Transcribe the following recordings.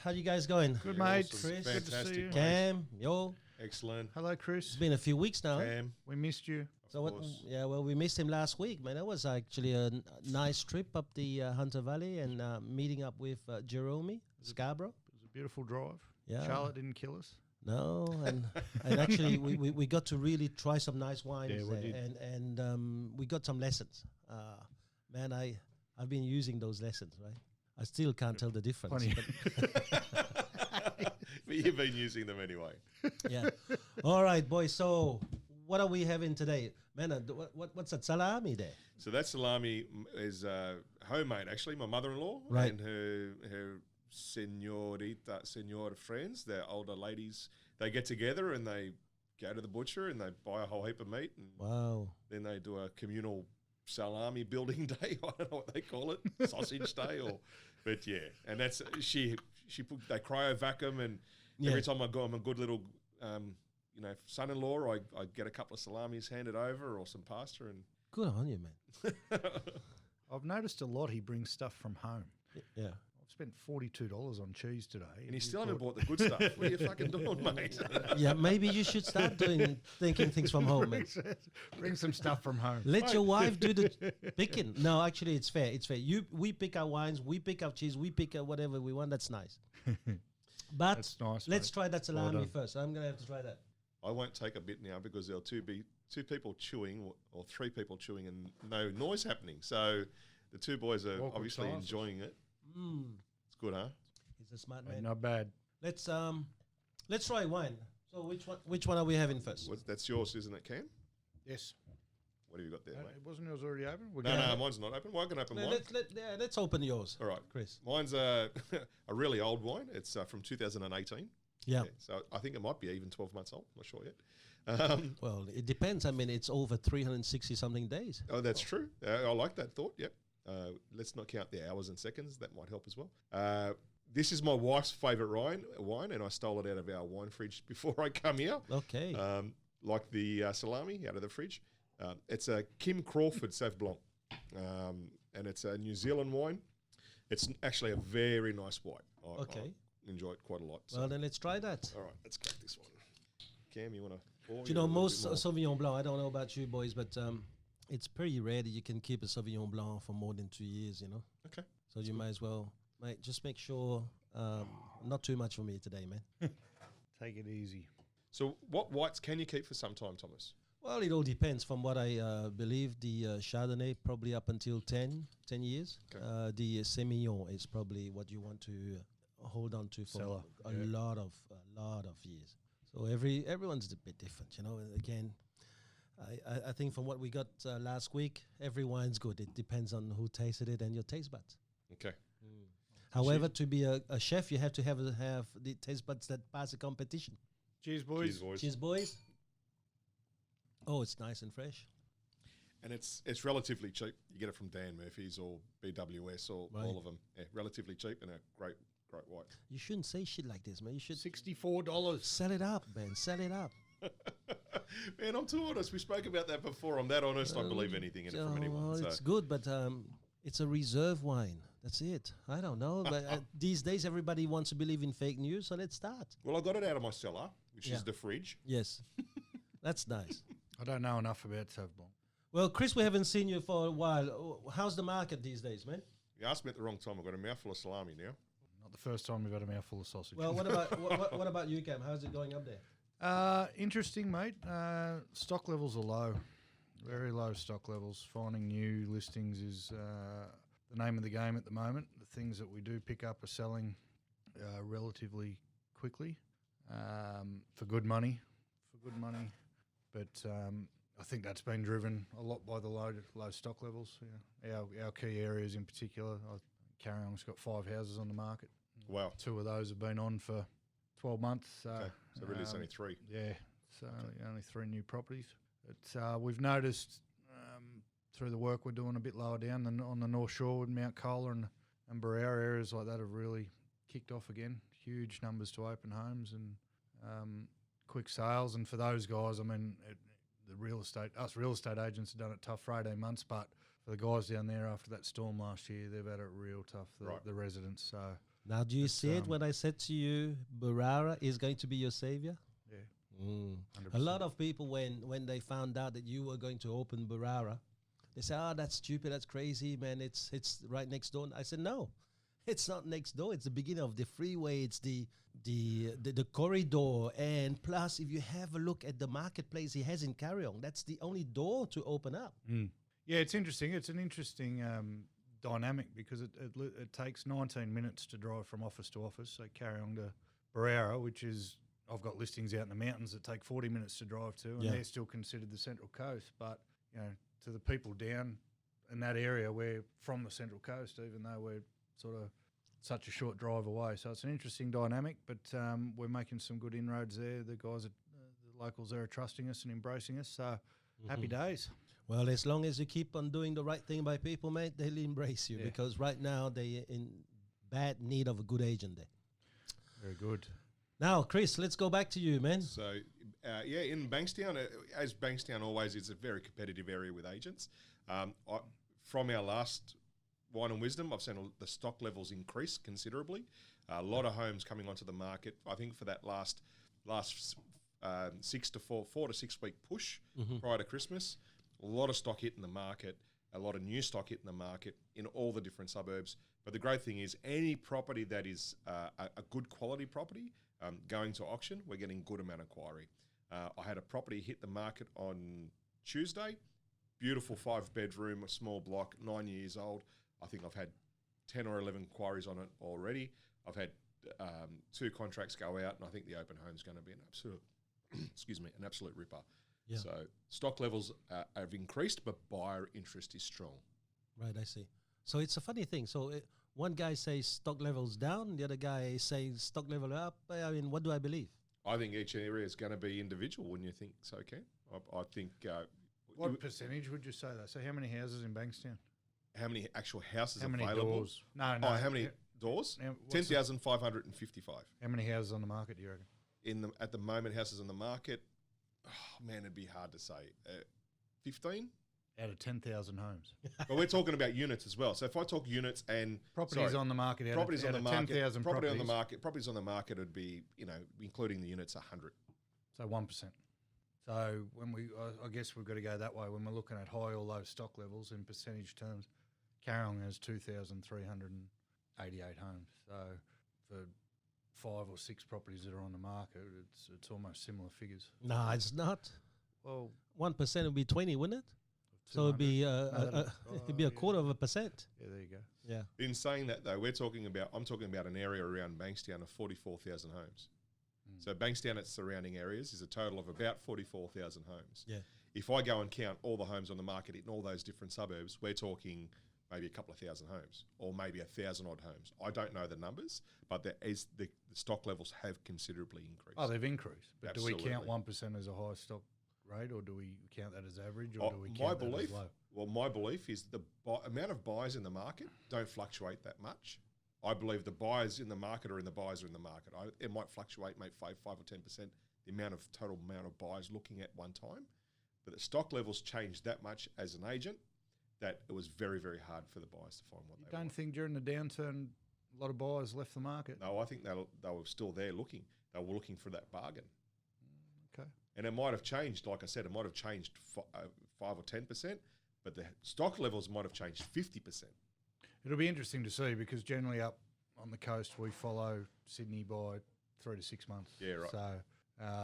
How you guys going? Good, mate. Awesome. Chris, Fantastic, good to see you. Cam, yo. Excellent. Hello, Chris. It's been a few weeks now. Cam. We missed you. So what? Yeah, well, we missed him last week, man. That was actually a nice trip up the Hunter Valley and meeting up with Jerome Scarborough. It was a beautiful drive. Yeah. Charlotte didn't kill us. No, and actually we got to really try some nice wines Yeah, we there, did. and we got some lessons. Man, I've been using those lessons, right? I still can't tell the difference. Funny. But you've been using them anyway. Yeah. All right, boys. So what are we having today? Man, what's that salami there? So that salami is homemade, actually. My mother-in-law Right. and her senora friends, they're older ladies, they get together and they go to the butcher and they buy a whole heap of meat. And Wow. then they do a communal salami building day. I don't know what they call it, sausage day, but yeah. And that's they cryovac them, and every time I go, I'm a good little son-in-law. I get a couple of salamis handed over or some pasta, and Good on you, man. I've noticed a lot he brings stuff from home. Yeah. I've spent $42 on cheese today. and you still haven't bought the good stuff. What are you fucking doing, mate? Yeah, maybe you should start thinking things from home, man. Bring some stuff from home. Let your wife do the picking. No, actually, it's fair. It's fair. We pick our wines, we pick our cheese, we pick whatever we want. That's nice. But That's nice, let's mate. try that salami done. first. I'm gonna have to try that. I won't take a bit now because there'll two people chewing or three people chewing and no noise happening. So the two boys are Awkward obviously silence. enjoying it. It's good, huh? He's a smart Mate, man. not bad. Let's try wine. So which one are we having first? That's yours, isn't it, Cam? Yes. What have you got there, mate? It wasn't yours already open? We're No, going- no, mine's not open. Well, I can open No, mine. let's open yours. All right, Chris. Mine's a really old wine. It's from 2018. Yeah. So I think it might be even 12 months old. Not sure yet. Well, it depends. I mean, it's over 360 something days. Oh, that's true. I like that thought. Yep. Let's not count the hours and seconds. That might help as well. This is my wife's favourite wine, and I stole it out of our wine fridge before I come here. Okay. Like the salami out of the fridge. It's a Kim Crawford Sauvignon Blanc, and it's a New Zealand wine. It's actually a very nice white. Okay. I enjoy it quite a lot. So. Well, then let's try that. All right, let's crack this one. Cam, you want to pour? Do you know, most Sauvignon Blanc, I don't know about you boys, but it's pretty rare that you can keep a Sauvignon Blanc for more than 2 years, you know? Okay. So you might as well, mate, just make sure not too much for me today, man. Take it easy. So what whites can you keep for some time, Thomas? Well, it all depends. From what I believe, the Chardonnay probably up until 10 years. Okay. The Semillon is probably what you want to hold on to for Cellar, a lot of years. So everyone's a bit different, you know. And again, I think from what we got last week, every wine's good. It depends on who tasted it and your taste buds. Okay. However, to be a chef, you have to have the taste buds that pass a competition. Cheers, boys. Cheers, boys. Cheers, boys. Oh, it's nice and fresh. And it's relatively cheap. You get it from Dan Murphy's or BWS or Right. all of them. Yeah, relatively cheap and a great white. You shouldn't say shit like this, man. You should $64. sell it up, man. Sell it up. Man, I'm too honest. We spoke about that before. I'm that honest. I believe anything in it from anyone. Well, So. it's good, but it's a reserve wine. That's it. I don't know, but these days everybody wants to believe in fake news, so let's start. Well, I got it out of my cellar, which Yeah. is the fridge. Yes, that's nice. I don't know enough about Sauv Blanc. Well, Chris, we haven't seen you for a while. How's the market these days, man? You asked me at the wrong time. I've got a mouthful of salami now. Not the first time we've had a mouthful of sausage. Well, what about what about you, Cam? How's it going up there? Interesting, mate. Stock levels are low. Very low stock levels. Finding new listings is the name of the game at the moment. The things that we do pick up are selling relatively quickly for good money. But I think that's been driven a lot by the low stock levels. Yeah. Our key areas in particular. Carryong's got 5 houses on the market. Wow. 2 of those have been on for 12 months. Okay. So really, it's only 3. Yeah, so only 3 new properties. But we've noticed through the work we're doing a bit lower down than on the North Shore with Mount Cola and Barrera, areas like that have really kicked off again. Huge numbers to open homes and quick sales. And for those guys, I mean, us real estate agents have done it tough for 18 months, but for the guys down there after that storm last year, they've had it real tough, the residents. So Now, do you see it when I said to you, Barrera is going to be your savior? Yeah. 100%. A lot of people, when they found out that you were going to open Barrera, they say, "Oh, that's stupid, that's crazy, man. It's right next door." I said, "No, it's not next door. It's the beginning of the freeway. It's the corridor, and plus, if you have a look at the marketplace he has in Carryong, that's the only door to open up." Yeah, it's interesting. It's an interesting dynamic because it takes 19 minutes to drive from office to office. So Carryong to Barrera, which is, I've got listings out in the mountains that take 40 minutes to drive to, and they're still considered the Central Coast. But to the people down in that area, we're from the Central Coast, even though we're sort of such a short drive away. So it's an interesting dynamic, but we're making some good inroads there. The guys, the locals there are trusting us and embracing us. So happy days. Well, as long as you keep on doing the right thing by people, mate, they'll embrace you because right now they're in bad need of a good agent there. Very good. Now, Chris, let's go back to you, man. So, in Bankstown, as Bankstown always is a very competitive area with agents. From our last Wine and Wisdom, I've seen the stock levels increase considerably. A lot of homes coming onto the market. I think for that last 4 to 6 week push prior to Christmas, a lot of stock hitting the market, a lot of new stock hitting the market in all the different suburbs. But the great thing is any property that is a good quality property going to auction, we're getting good amount of inquiry. I had a property hit the market on Tuesday, beautiful 5-bedroom, a small block, 9 years old. I think I've had 10 or 11 inquiries on it already. I've had 2 contracts go out, and I think the open home's going to be an absolute, an absolute ripper. Yeah. So stock levels have increased, but buyer interest is strong. Right, I see. So it's a funny thing. So one guy says stock levels down, the other guy says stock level up. I mean, what do I believe? I think each area is going to be individual. Wouldn't you think so, Ken? I think. What percentage would you say though? So how many houses in Bankstown? How many actual houses how available? Many doors? No. How many doors? 10,555. How many houses on the market do you reckon? At the moment, houses on the market, man, it'd be hard to say. 15? Out of 10,000 homes. But we're talking about units as well. So if I talk units and properties on the market, properties on the market, 10,000 properties on the market would be, including the units, 100. So 1%. So when I guess we've got to go that way when we're looking at high or low stock levels in percentage terms. Carryong has 2,388 homes. So for 5 or 6 properties that are on the market, it's almost similar figures. No, it's not. Well, 1% would be 20, wouldn't it? So it'd be it'd be a quarter of a percent. Yeah, there you go. Yeah. In saying that though, I'm talking about an area around Bankstown of 44,000 homes. So Bankstown and its surrounding areas is a total of about 44,000 homes. Yeah. If I go and count all the homes on the market in all those different suburbs, we're talking maybe a couple of thousand homes, or maybe 1,000 odd homes. I don't know the numbers, but the stock levels have considerably increased. Oh, they've increased. But Absolutely. Do we count 1% as a high stock rate, or do we count that as average, or do we count that as low? Well, my belief is the amount of buyers in the market don't fluctuate that much. I believe the buyers in the market are in the buyers are in the market. It might fluctuate, maybe 5 or 10%, the total amount of buyers looking at one time. But the stock levels changed that much as an agent that it was very, very hard for the buyers to find what they want. Don't think during the downturn a lot of buyers left the market? No, I think they were still there looking. They were looking for that bargain. Okay. And it might have changed, like I said, it might have changed 5 or 10%, but the stock levels might have changed 50%. It'll be interesting to see because generally up on the coast we follow Sydney by 3 to 6 months. Yeah, right. So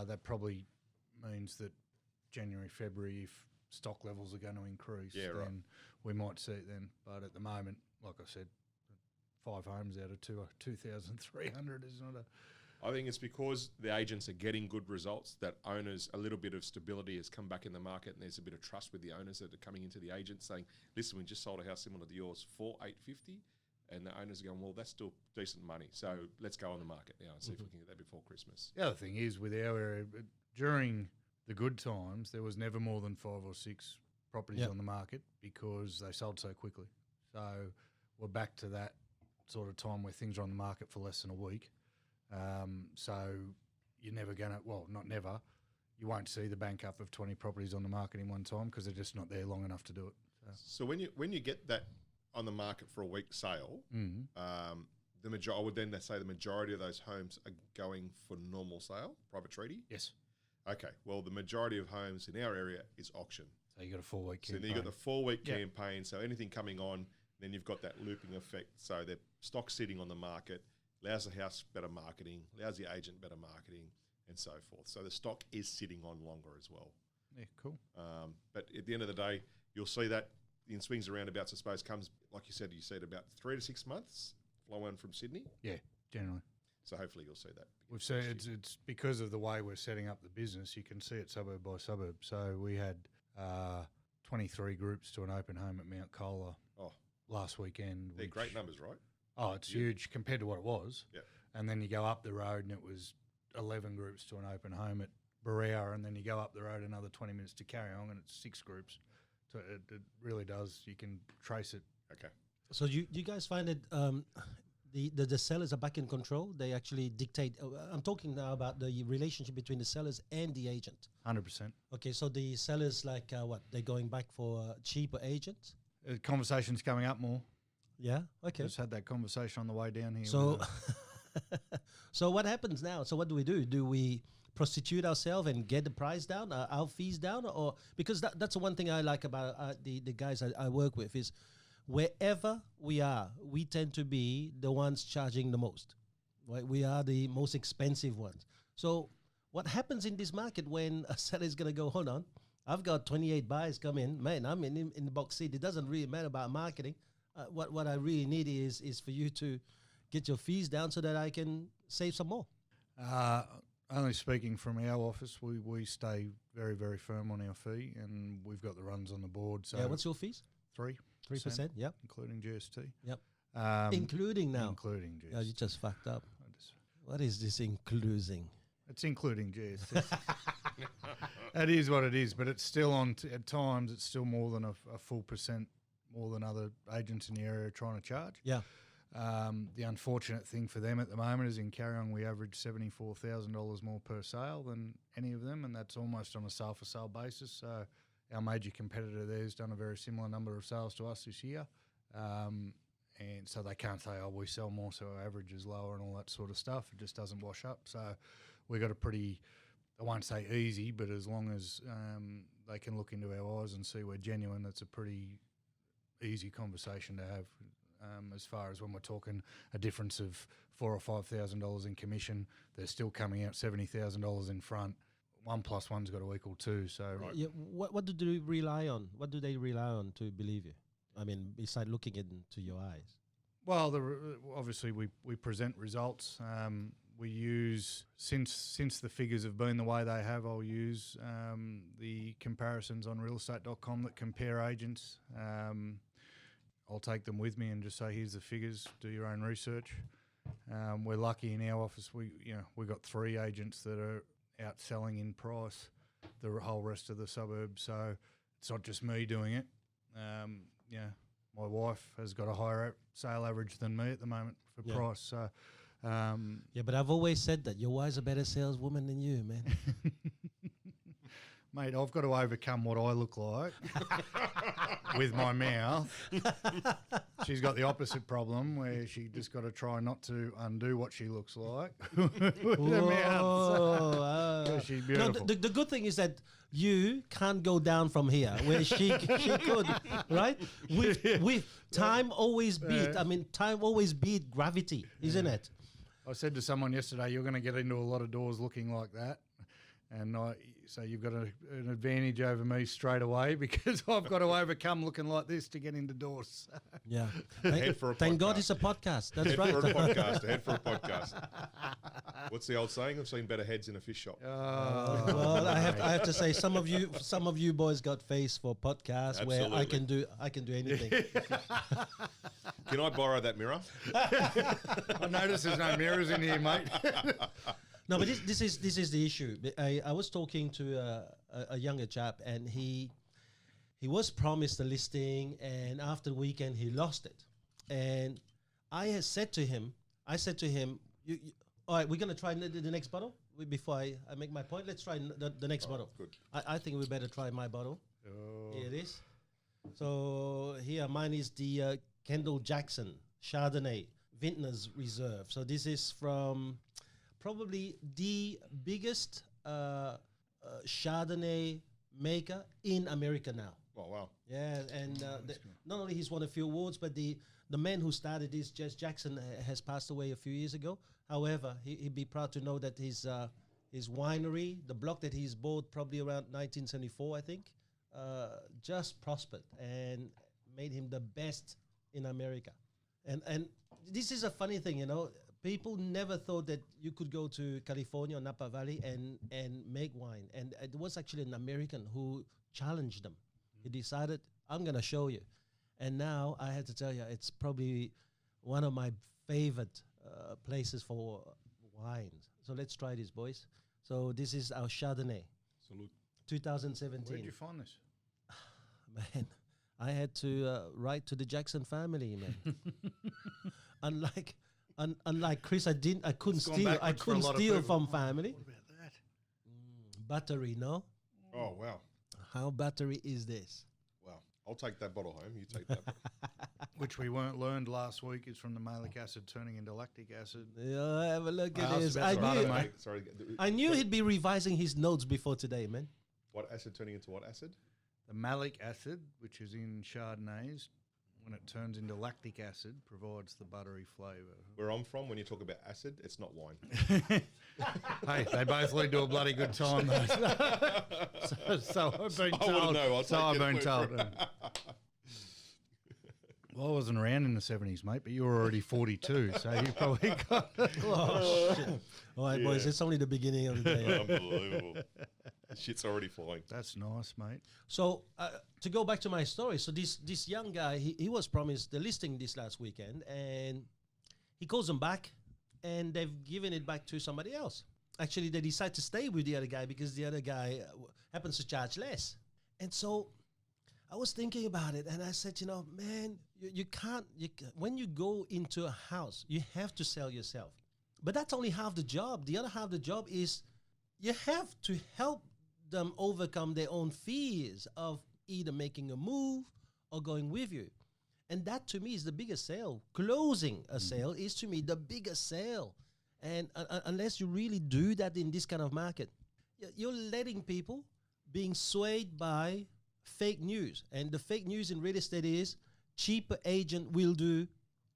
that probably means that January, February, if stock levels are going to increase, then we might see it then. But at the moment, like I said, 5 homes out of 2,300 is not a... I think it's because the agents are getting good results, that owners, a little bit of stability has come back in the market, and there's a bit of trust with the owners that are coming into the agents saying, listen, we just sold a house similar to yours for $850, and the owners are going, well, that's still decent money, so let's go on the market now and see if we can get that before Christmas. The other thing is with our area, during the good times, there was never more than 5 or 6 properties on the market because they sold so quickly. So we're back to that sort of time where things are on the market for less than a week. So you're never going to, well, not never, you won't see the bank up of 20 properties on the market in one time because they're just not there long enough to do it. So when you get that on the market for a week sale, I would then say the majority of those homes are going for normal sale, private treaty. Yes. Okay. Well, the majority of homes in our area is auction. So you got a 4-week So campaign. then you got the 4-week campaign. So anything coming on, then you've got that looping effect. So the stock sitting on the market allows the house better marketing, allows the agent better marketing, and so forth. So the stock is sitting on longer as well. Yeah, cool. But at the end of the day, you'll see that in swings and roundabouts, I suppose, comes, like you said about 3 to 6 months flow in from Sydney. Yeah, generally. So hopefully you'll see that. We've seen it's because of the way we're setting up the business. You can see it suburb by suburb. So we had 23 groups to an open home at Mount Colah last weekend. They're great numbers, right? Oh, it's huge compared to what it was. Yeah. And then you go up the road and it was 11 groups to an open home at Barrera, and then you go up the road another 20 minutes to Hoang and it's 6 groups. So it really does. You can trace it. Okay. So you guys find that the sellers are back in control? They actually dictate. I'm talking now about the relationship between the sellers and the agent. 100%. Okay, so the sellers, like what? They're going back for cheaper agents? Conversation's coming up more. Yeah, okay. Just had that conversation on the way down here. So, so what happens now? So what do? Do we prostitute ourselves and get the price down, our fees down? Or because that's the one thing I like about the guys I work with is wherever we are, we tend to be the ones charging the most. Right? We are the most expensive ones. So what happens in this market when a seller is going to go, hold on, I've got 28 buyers come in. Man, I'm in the box seat. It doesn't really matter about marketing. What I really need is for you to get your fees down so that I can save some more. Only speaking from our office, we stay very, very firm on our fee, and we've got the runs on the board. So yeah, what's your fees? 3%. Yep. Including GST. Yep. Including now. Including GST. Oh, you just fucked up. What is this including? It's including GST. It is what it is, but it's still at times it's still more than a full percent more than other agents in the area are trying to charge. Yeah. The unfortunate thing for them at the moment is in Carryong we average $74,000 more per sale than any of them, and that's almost on a sale for sale basis. So our major competitor there has done a very similar number of sales to us this year, and so they can't say, oh, we sell more, so our average is lower and all that sort of stuff. It just doesn't wash up. So we got a pretty, I won't say easy, but as long as they can look into our eyes and see we're genuine, it's a pretty easy conversation to have. As far as when we're talking a difference of $4,000 or $5,000 in commission, they're still coming out $70,000 in front. 1 + 1's got to equal 2. So right. Yeah, what do they rely on? What do they rely on to believe you? I mean, besides looking into your eyes. Well, obviously we present results. We use since the figures have been the way they have. I'll use the comparisons on realestate.com that compare agents. I'll take them with me and just say, here's the figures, do your own research. We're lucky in our office, we got 3 agents that are outselling in price the whole rest of the suburbs. So it's not just me doing it. My wife has got a higher sale average than me at the moment for price. So yeah, but I've always said that your wife's a better saleswoman than you, man. Mate, I've got to overcome what I look like with my mouth. She's got the opposite problem where she just got to try not to undo what she looks like with her mouth. So she's beautiful. No, the good thing is that you can't go down from here where she could, right? With time always beat. I mean, time always beat gravity, isn't it? I said to someone yesterday, you're going to get into a lot of doors looking like that. And so you've got an advantage over me straight away because I've got to overcome looking like this to get into doors. Yeah. Thank God it's a podcast. That's head right. For a podcast. Head for a podcast. What's the old saying? I've seen better heads in a fish shop. Well, I have to say some of you boys got face for podcasts. Absolutely. Where I can do anything. Can I borrow that mirror? I notice there's no mirrors in here, mate. No, but this is the issue. I was talking to a younger chap, and he was promised a listing, and after the weekend he lost it. And I said to him, you, all right, we're gonna try the next bottle before I make my point. Let's try the next bottle. Good. I think we better try my bottle. Oh. Here it is. So here, mine is the Kendall Jackson Chardonnay Vintners Reserve. So this is from probably the biggest Chardonnay maker in America now. Oh, wow. Yeah, and not only he's won a few awards, but the man who started this, Jackson, has passed away a few years ago. However, he'd be proud to know that his winery, the block that he's bought probably around 1974, I think, just prospered and made him the best in America. And this is a funny thing, you know. People never thought that you could go to California or Napa Valley and make wine. And it was actually an American who challenged them. He decided, I'm going to show you. And now I had to tell you, it's probably one of my favorite places for wines. So let's try this, boys. So this is our Chardonnay. Salute. 2017. Where did you find this? Man, I had to write to the Jackson family, man. Unlike Chris, I couldn't steal from family. What about that? Battery, no? Oh, wow. How battery is this? Wow. I'll take that bottle home. You take that bottle. Which we weren't learned last week is from the malic acid turning into lactic acid. Yeah, have a look I at asked this. about the butter, mate. Sorry. I knew he'd be revising his notes before today, man. What acid turning into what acid? The malic acid, which is in Chardonnays, when it turns into lactic acid, provides the buttery flavour. Where I'm from, when you talk about acid, it's not wine. Hey, they both lead to a bloody good time, though. so I've been I wouldn't told. know. I'll So take I've your been word told. for it. Well, I wasn't around in the 70s, mate, but you were already 42, so you probably got it. Oh, shit. All right, boys, it's only the beginning of the day. Unbelievable. The shit's already flying. That's nice, mate. So to go back to my story, so this young guy, he was promised the listing this last weekend, and he calls them back, and they've given it back to somebody else. Actually, they decide to stay with the other guy because the other guy happens to charge less. And so I was thinking about it, and I said, you know, man, you can't, when you go into a house, you have to sell yourself. But that's only half the job. The other half of the job is you have to help them overcome their own fears of either making a move or going with you. And that to me is the biggest sale. Closing a sale is to me the biggest sale. And unless you really do that in this kind of market, you're letting people being swayed by fake news. And the fake news in real estate is cheaper agent will do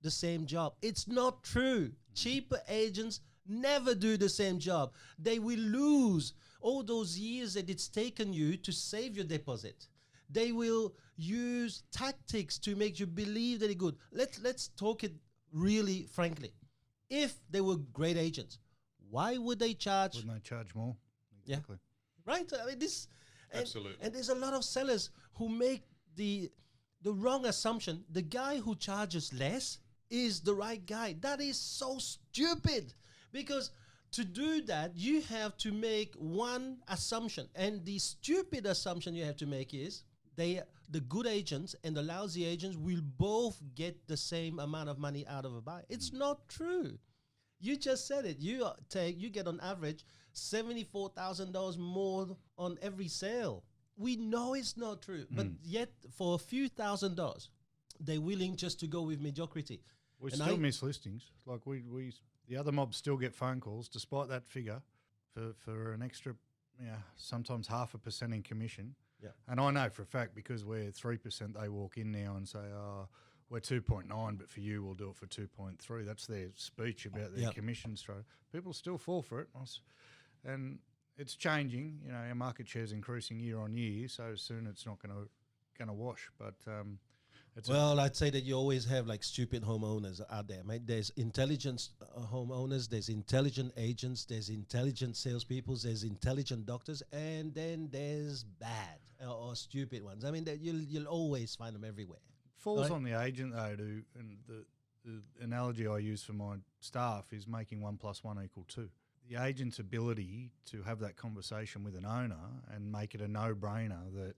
the same job. It's not true. Cheaper agents never do the same job. They will lose all those years that it's taken you to save your deposit. They will use tactics to make you believe that they're good. Let's talk it really frankly. If they were great agents, why would they charge? Wouldn't they charge more? Exactly. Yeah, right? I mean, this... Absolutely. And there's a lot of sellers who make the wrong assumption. The guy who charges less is the right guy. That is so stupid, because to do that, you have to make one assumption. And the stupid assumption you have to make is the good agents and the lousy agents will both get the same amount of money out of a buy. It's not true. You just said it. You get on average $74,000 more on every sale. We know it's not true, but yet for a few $1,000s, they're willing just to go with mediocrity. We And still miss listings. Like the other mobs still get phone calls despite that figure for an extra, sometimes 0.5% in commission. Yeah. And I know for a fact, because we're 3%, they walk in now and say, oh, we're 2.9, but for you, we'll do it for 2.3. That's their speech about their commission structure. People still fall for it. And it's changing. You know, our market share's increasing year on year, so soon it's not going to wash. But I'd say that you always have like stupid homeowners out there, mate. There's intelligent homeowners, there's intelligent agents, there's intelligent salespeople, there's intelligent doctors, and then there's bad or stupid ones. I mean, you'll always find them everywhere. Falls on the agent though, and the analogy I use for my staff is making 1 + 1 = 2. The agent's ability to have that conversation with an owner and make it a no-brainer that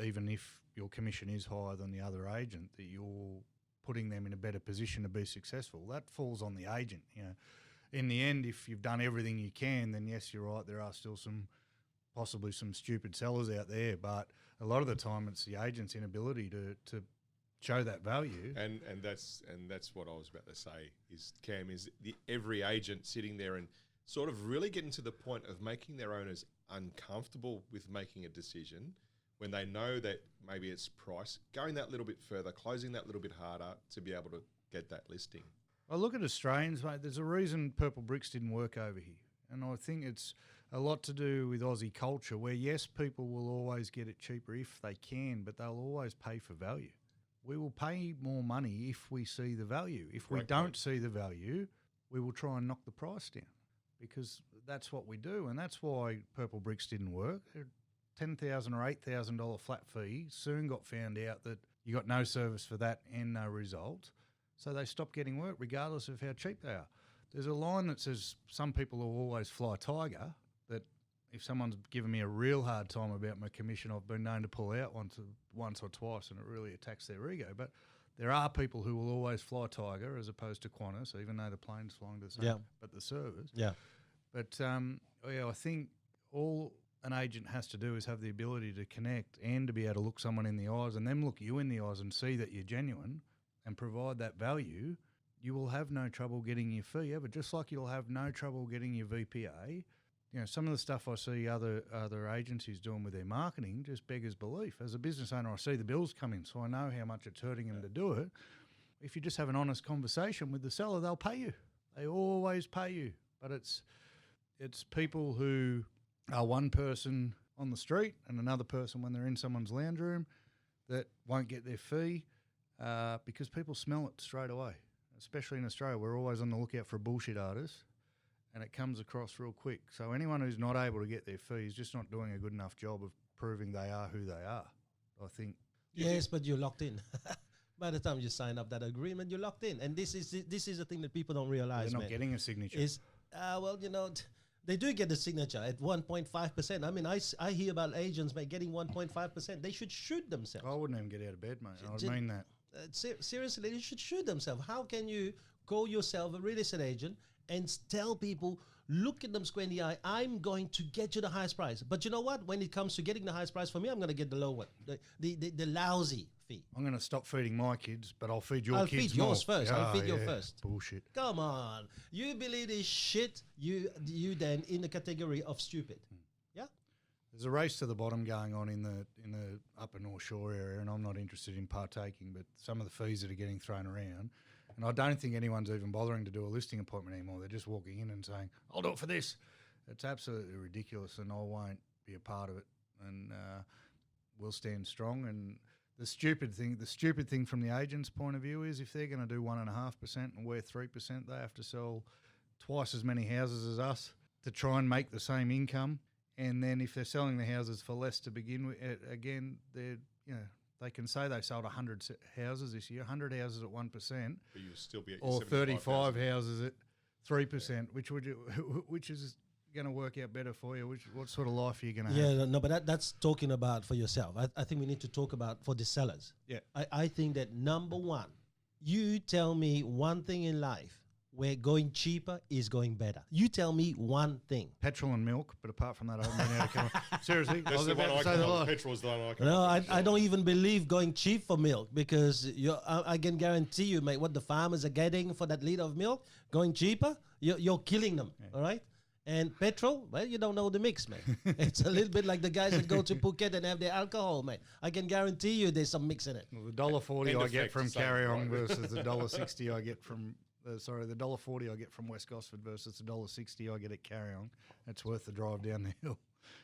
even if your commission is higher than the other agent, that you're putting them in a better position to be successful. That falls on the agent. You know, in the end, if you've done everything you can, then yes, you're right. There are still possibly some stupid sellers out there, but a lot of the time it's the agent's inability to show that value. And that's what I was about to say is, Cam, is every agent sitting there and sort of really getting to the point of making their owners uncomfortable with making a decision when they know that maybe it's price, going that little bit further, closing that little bit harder to be able to get that listing. Well, look at Australians, mate. There's a reason Purple Bricks didn't work over here. And I think it's a lot to do with Aussie culture where, yes, people will always get it cheaper if they can, but they'll always pay for value. We will pay more money if we see the value. If we don't see the value, we will try and knock the price down because that's what we do. And that's why Purple Bricks didn't work. $10,000 or $8,000 flat fee soon got found out that you got no service for that and no result. So they stopped getting work regardless of how cheap they are. There's a line that says some people will always fly tiger, that if someone's given me a real hard time about my commission, I've been known to pull out once or twice and it really attacks their ego. But there are people who will always fly tiger as opposed to Qantas, even though the plane's flying the same, but the service. Yeah. But I think all an agent has to do is have the ability to connect and to be able to look someone in the eyes and them look you in the eyes and see that you're genuine and provide that value. You will have no trouble getting your fee ever, just like you'll have no trouble getting your VPA. You know, some of the stuff I see other agencies doing with their marketing just beggars belief. As a business owner, I see the bills come in, so I know how much it's hurting them to do it. If you just have an honest conversation with the seller, they'll pay you. They always pay you. But it's people who are one person on the street and another person when they're in someone's lounge room that won't get their fee because people smell it straight away. Especially in Australia, we're always on the lookout for a bullshit artist, and it comes across real quick. So anyone who's not able to get their fee is just not doing a good enough job of proving they are who they are, I think. Yes, but you're locked in. By the time you sign up that agreement, you're locked in. And this is the thing that people don't realize, They're not getting a signature. They do get the signature at 1.5%. I mean, I hear about agents getting 1.5%. They should shoot themselves. I wouldn't even get out of bed, mate. I mean that. Seriously, they should shoot themselves. How can you call yourself a real estate agent and tell people, look at them square in the eye, I'm going to get you the highest price. But you know what? When it comes to getting the highest price for me, I'm going to get the low one, the lousy fee. I'm going to stop feeding my kids, but I'll feed your I'll kids feed more. yours first. I'll feed yours first. Bullshit. Come on. You believe this shit, you then in the category of stupid. Yeah? There's a race to the bottom going on in the upper North Shore area, and I'm not interested in partaking, but some of the fees that are getting thrown around, and I don't think anyone's even bothering to do a listing appointment anymore. They're just walking in and saying, I'll do it for this. It's absolutely ridiculous, and I won't be a part of it, and we'll stand strong. And the stupid thing from the agent's point of view is if they're going to do 1.5% and we're 3%, they have to sell twice as many houses as us to try and make the same income. And then if they're selling the houses for less to begin with, again, they can say they sold 100 houses this year, 100 houses at 1%, but you still be at or 35 houses at 3%, which is going to work out better for you. What sort of life are you going to have? Yeah, no, but that's talking about for yourself. I think we need to talk about for the sellers. Yeah, I think that number one, you tell me one thing in life where going cheaper is going better. You tell me one thing. Petrol and milk, but apart from that, I haven't been able to come up. Seriously, That's the one I come up. Petrol is the one I come No, up. I don't even believe going cheap for milk because I can guarantee you, mate, what the farmers are getting for that liter of milk, going cheaper, you're killing them, all right? And petrol, well, you don't know the mix, mate. It's a little bit like the guys that go to Phuket and have their alcohol, mate. I can guarantee you there's some mix in it. Well, the $1.40 I get from Carry On versus the $1.60 I get from... the $1.40 I get from West Gosford versus the $1.60 I get at Carry On. It's worth the drive down the hill.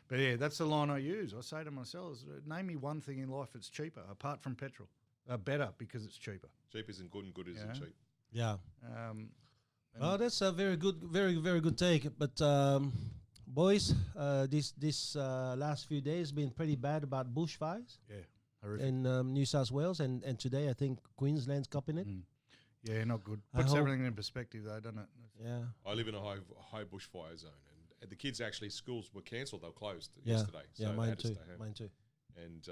But yeah, that's the line I use. I say to myself, name me one thing in life that's cheaper, apart from petrol. Better because it's cheaper. Cheap isn't good and good isn't cheap. Yeah. Oh, that's a very good, very, very good take. But boys, this last few days been pretty bad about bushfires. Yeah, horrific. In New South Wales, and today I think Queensland's copping it. Yeah, not good. Puts everything in perspective, though, doesn't it? Yeah. I live in a high bushfire zone, and the kids actually, schools were cancelled. They were closed yesterday. Yeah, so mine too. Mine too. And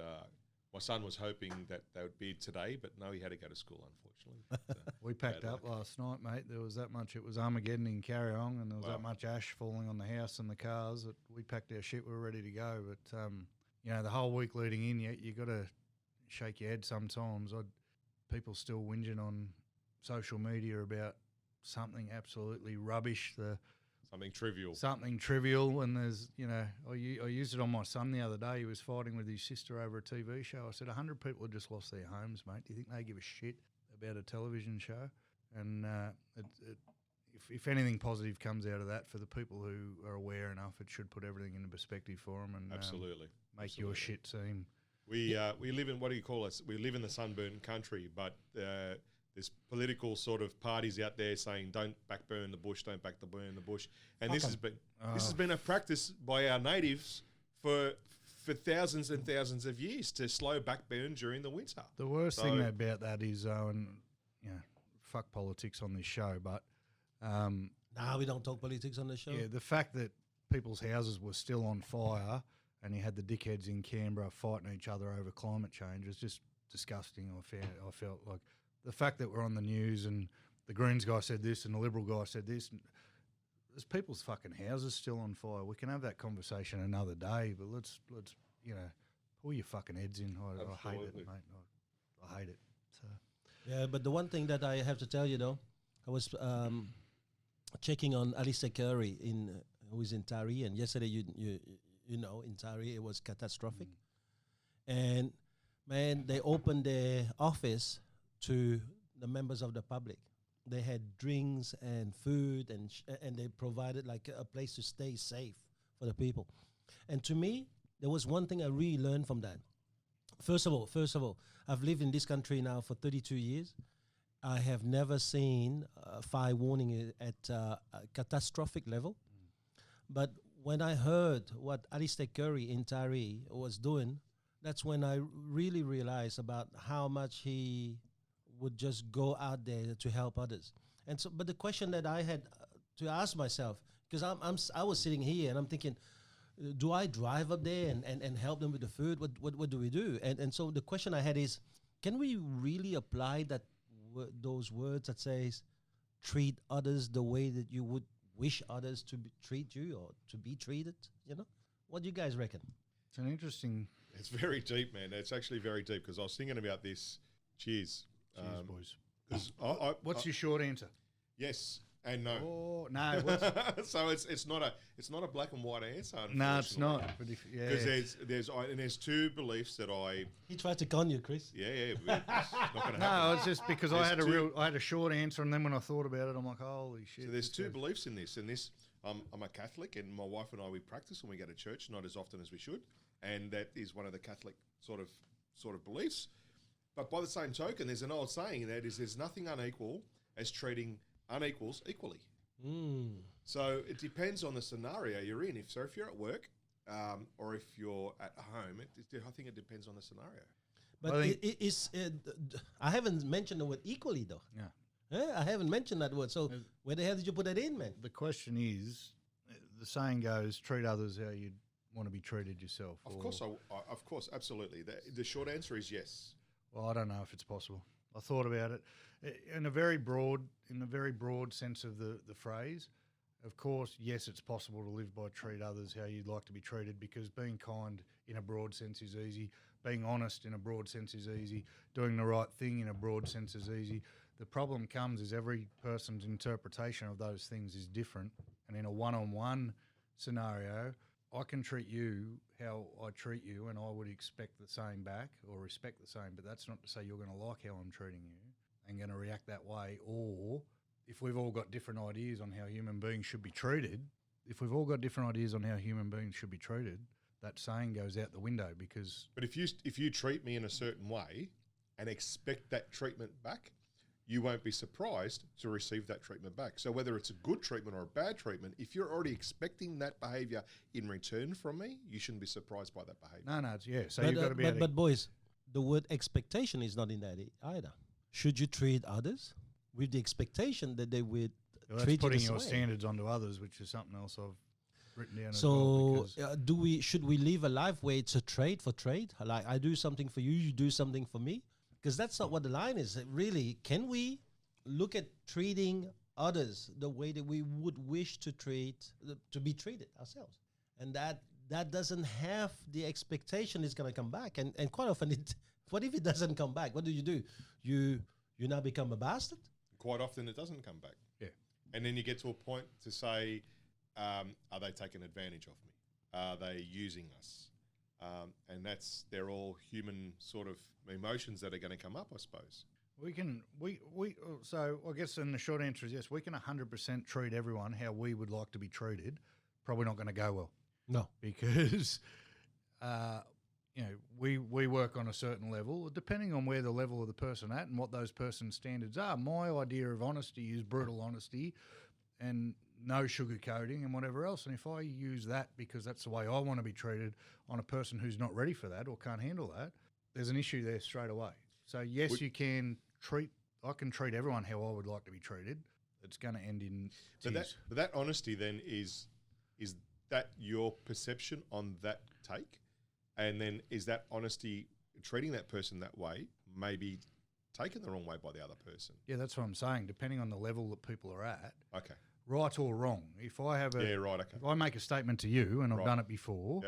my son was hoping that they would be today, but no, he had to go to school, unfortunately. But, we packed up last night, mate. There was that much. It was Armageddon in Carry On, and there was that much ash falling on the house and the cars that we packed our shit. We were ready to go. But, the whole week leading in, you got to shake your head sometimes. people still whinging on social media about something absolutely rubbish. Something trivial, and there's, I used it on my son the other day. He was fighting with his sister over a TV show. I said, 100 people have just lost their homes, mate. Do you think they give a shit about a television show? And if anything positive comes out of that for the people who are aware enough, it should put everything into perspective for them and make your shit seem. We live in, what do you call us? We live in the sunburned country, but there's political sort of parties out there saying don't backburn the bush, don't burn the bush, and this has been a practice by our natives for thousands and thousands of years to slow backburn during the winter. The worst thing about that is, and fuck politics on this show, but we don't talk politics on the show. Yeah, the fact that people's houses were still on fire and you had the dickheads in Canberra fighting each other over climate change was just disgusting. I felt like. The fact that we're on the news and the Greens guy said this and the Liberal guy said this, and there's people's fucking houses still on fire. We can have that conversation another day, but let's pull your fucking heads in. I hate it, mate. I hate it. So. Yeah, but the one thing that I have to tell you though, I was checking on Alistair Curry who's in Taree, and yesterday you know in Taree it was catastrophic, and man, they opened their office to the members of the public. They had drinks and food, and they provided like a place to stay safe for the people. And to me, there was one thing I really learned from that. First of all, I've lived in this country now for 32 years. I have never seen fire warning at a catastrophic level. But when I heard what Alistair Curry in Taree was doing, that's when I really realized about how much he would just go out there to help others. And so, but the question that I had to ask myself, because I was sitting here and I'm thinking, do I drive up there and help them with the food? What do we do? And so the question I had is, can we really apply those words that says, treat others the way that you would wish others to treat you or to be treated? What do you guys reckon? It's very deep, man. It's actually very deep, because I was thinking about this. Cheers. Boys. What's your short answer? Yes and no. Oh no! So it's not a black and white answer. No, it's not. Because there's two beliefs that I. He tried to con you, Chris. Yeah. It's not gonna happen. No, it's just because I had a short answer, and then when I thought about it, I'm like, holy shit. So there's two beliefs in this. I'm a Catholic, and my wife and I, we practice when we go to church, not as often as we should, and that is one of the Catholic sort of beliefs. But by the same token, there's an old saying that is, there's nothing unequal as treating unequals equally. So it depends on the scenario you're in. If you're at work or if you're at home, I think it depends on the scenario. But I haven't mentioned the word equally though. Yeah. I haven't mentioned that word. So where the hell did you put that in, man? The question is, the saying goes, treat others how you'd want to be treated yourself. Of course, absolutely. The short answer is yes. Well, I don't know if it's possible. I thought about it in a very broad sense of the phrase. Of course, yes, it's possible to live by treat others how you'd like to be treated, because being kind in a broad sense is easy. Being honest in a broad sense is easy. Doing the right thing in a broad sense is easy. The problem comes is every person's interpretation of those things is different. And in a one-on-one scenario, I can treat you how I treat you, and I would expect the same back or respect the same, but that's not to say you're going to like how I'm treating you and going to react that way. Or if we've all got different ideas on how human beings should be treated, that saying goes out the window, because... But if you treat me in a certain way and expect that treatment back, you won't be surprised to receive that treatment back. So whether it's a good treatment or a bad treatment, if you're already expecting that behaviour in return from me, you shouldn't be surprised by that behaviour. No, it's, yeah. So you've got to be But boys, the word expectation is not in that either. Should you treat others with the expectation that they would treat you putting the your same? standards onto others, which is something else I've written down So as well. should we live a life where it's a trade for trade? Like, I do something for you, you do something for me? Because that's not what the line is. Really, can we look at treating others the way that we would wish to be treated ourselves? And that doesn't have the expectation it's going to come back. And quite often What if it doesn't come back? What do? You now become a bastard? Quite often it doesn't come back. Yeah. And then you get to a point to say, are they taking advantage of me? Are they using us? And they're all human sort of emotions that are going to come up, I suppose. So I guess in the short answer is yes, we can 100% treat everyone how we would like to be treated. Probably not going to go well. No. Because, we work on a certain level, depending on where the level of the person at and what those person's standards are. My idea of honesty is brutal honesty and no sugarcoating and whatever else. And if I use that because that's the way I want to be treated on a person who's not ready for that or can't handle that, there's an issue there straight away. So yes, I can treat everyone how I would like to be treated. It's going to end in tears. But that honesty then is that your perception on that take? And then is that honesty, treating that person that way, maybe taken the wrong way by the other person? Yeah, that's what I'm saying. Depending on the level that people are at. Okay. Right or wrong. If I have if I make a statement to you, and I've done it before,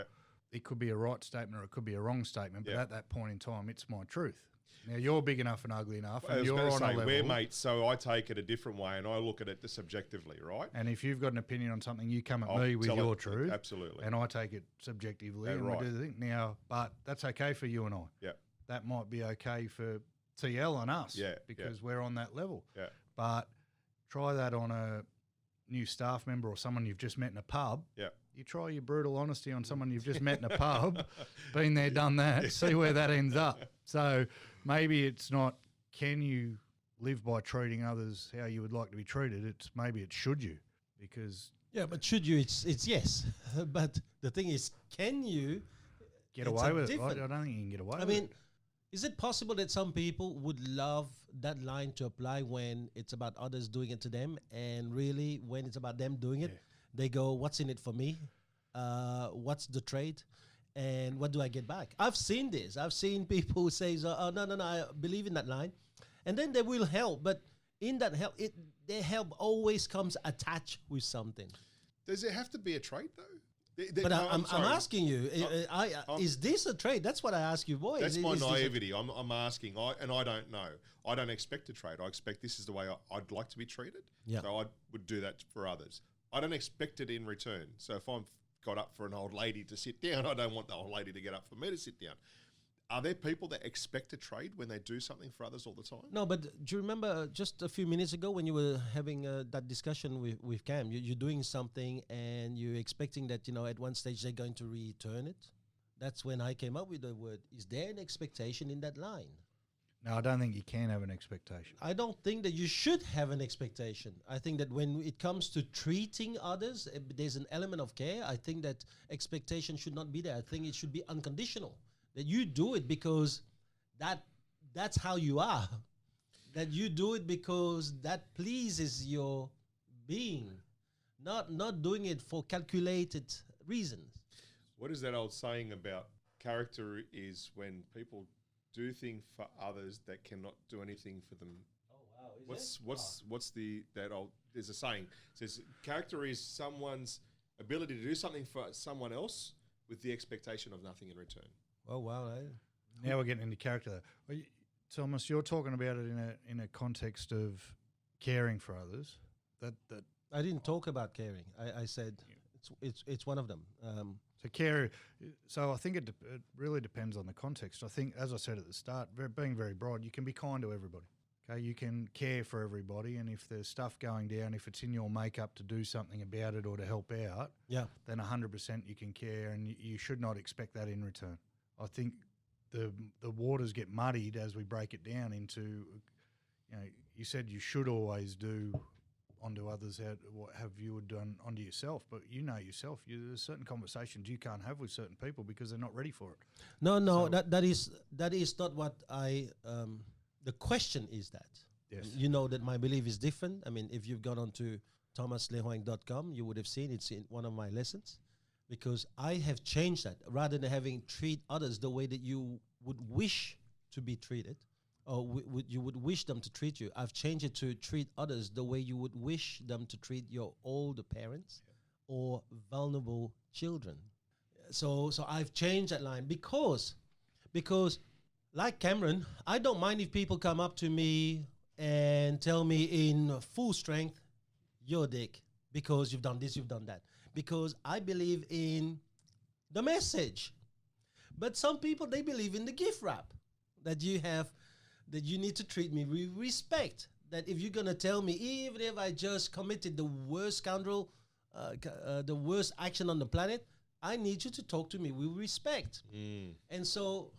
it could be a right statement or it could be a wrong statement. But at that point in time, it's my truth. Now you're big enough and ugly enough, and you're on a level. We're mates, so I take it a different way, and I look at it subjectively, right? And if you've got an opinion on something, you come at me with your truth, absolutely, and I take it subjectively, and we do the thing. Now, but that's okay for you and I. Yeah, that might be okay for TL and us. Yeah, because we're on that level. Yeah, but try that on a new staff member or someone you've just met in a pub. Yeah. You try your brutal honesty on someone you've just met in a pub, been there, done that, see where that ends up. So maybe it's not, can you live by treating others how you would like to be treated? It's maybe it's should you, because... Yeah, but should you, it's yes. But the thing is, can you... Get away with it. I don't think you can get away with it. I mean, is it possible that some people would love that line to apply when it's about others doing it to them, and really when it's about them doing it, they go, what's in it for me? What's the trade? And what do I get back? I've seen this. I've seen people say, oh, no, I believe in that line. And then they will help. But in that help, their help always comes attached with something. Does it have to be a trade, though? But I'm asking you, is this a trade? That's what I ask you, boy. That's my naivety. I'm asking, and I don't know. I don't expect a trade. I expect this is the way I'd like to be treated. Yeah. So I would do that for others. I don't expect it in return. So if I'm got up for an old lady to sit down, I don't want the old lady to get up for me to sit down. Are there people that expect a trade when they do something for others all the time? No, but do you remember just a few minutes ago when you were having that discussion with Cam? You're doing something and you're expecting that, at one stage they're going to return it. That's when I came up with the word, is there an expectation in that line? No, I don't think you can have an expectation. I don't think that you should have an expectation. I think that when it comes to treating others, there's an element of care. I think that expectation should not be there. I think it should be unconditional. That you do it because that's how you are. That you do it because that pleases your being. Not doing it for calculated reasons. What is that old saying about character is when people do things for others that cannot do anything for them. Oh wow! What's that old? There's a saying. It says character is someone's ability to do something for someone else with the expectation of nothing in return. Oh wow! Now we're getting into character. Well, Thomas, you're talking about it in a context of caring for others. That I didn't talk about caring. I said it's one of them. So care. So I think it really depends on the context. I think, as I said at the start, being very broad, you can be kind to everybody. Okay, you can care for everybody, and if there's stuff going down, if it's in your makeup to do something about it or to help out, then 100% you can care, and you should not expect that in return. I think the waters get muddied as we break it down into, you said you should always do onto others what have you done onto yourself, but you know yourself, there's certain conversations you can't have with certain people because they're not ready for it. No, so that is not what I the question is that. Yes. You know that my belief is different. I mean, if you've gone on to thomaslehoang.com, you would have seen it's in one of my lessons, because I have changed that. Rather than having treat others the way that you would wish to be treated, or you would wish them to treat you, I've changed it to treat others the way you would wish them to treat your older parents or vulnerable children. So I've changed that line because like Cameron, I don't mind if people come up to me and tell me in full strength, you're a dick because you've done this, you've done that. Because I believe in the message. But some people, they believe in the gift wrap that you have, that you need to treat me with respect. That if you're going to tell me, even if I just committed the worst scoundrel, the worst action on the planet, I need you to talk to me with respect. And so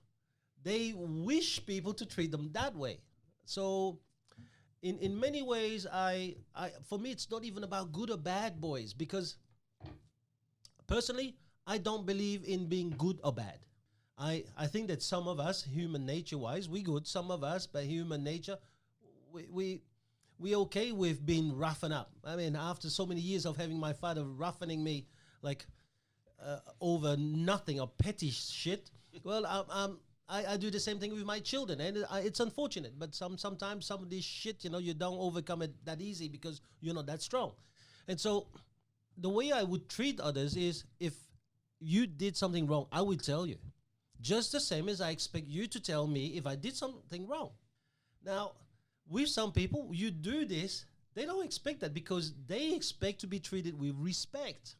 they wish people to treat them that way. So in many ways, for me, it's not even about good or bad, boys, because personally, I don't believe in being good or bad. I think that some of us, human nature-wise, we good. Some of us, by human nature, we okay with being roughened up. I mean, after so many years of having my father roughening me like over nothing or petty shit, well, I do the same thing with my children, and it's unfortunate. But sometimes some of this shit, you don't overcome it that easy because you're not that strong. And so the way I would treat others is if you did something wrong, I would tell you. Just the same as I expect you to tell me if I did something wrong. Now, with some people, you do this, they don't expect that because they expect to be treated with respect.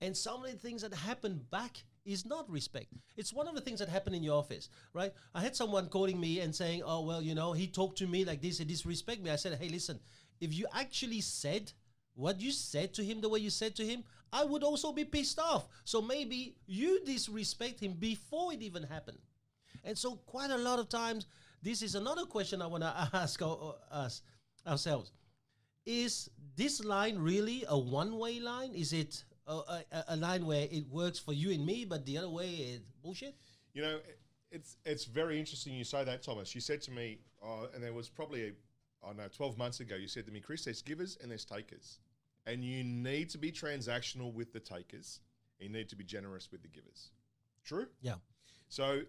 And some of the things that happen back is not respect. It's one of the things that happen in your office, right? I had someone calling me and saying, oh, well, he talked to me like this, he disrespect me. I said, hey, listen, if you actually said what you said to him the way you said to him, I would also be pissed off. So maybe you disrespect him before it even happened. And so quite a lot of times, this is another question I want to ask us ourselves. Is this line really a one-way line? Is it a line where it works for you and me, but the other way is bullshit? It's very interesting you say that, Thomas. You said to me, and there was probably, 12 months ago, you said to me, Chris, there's givers and there's takers. And you need to be transactional with the takers. And you need to be generous with the givers. True? Yeah. So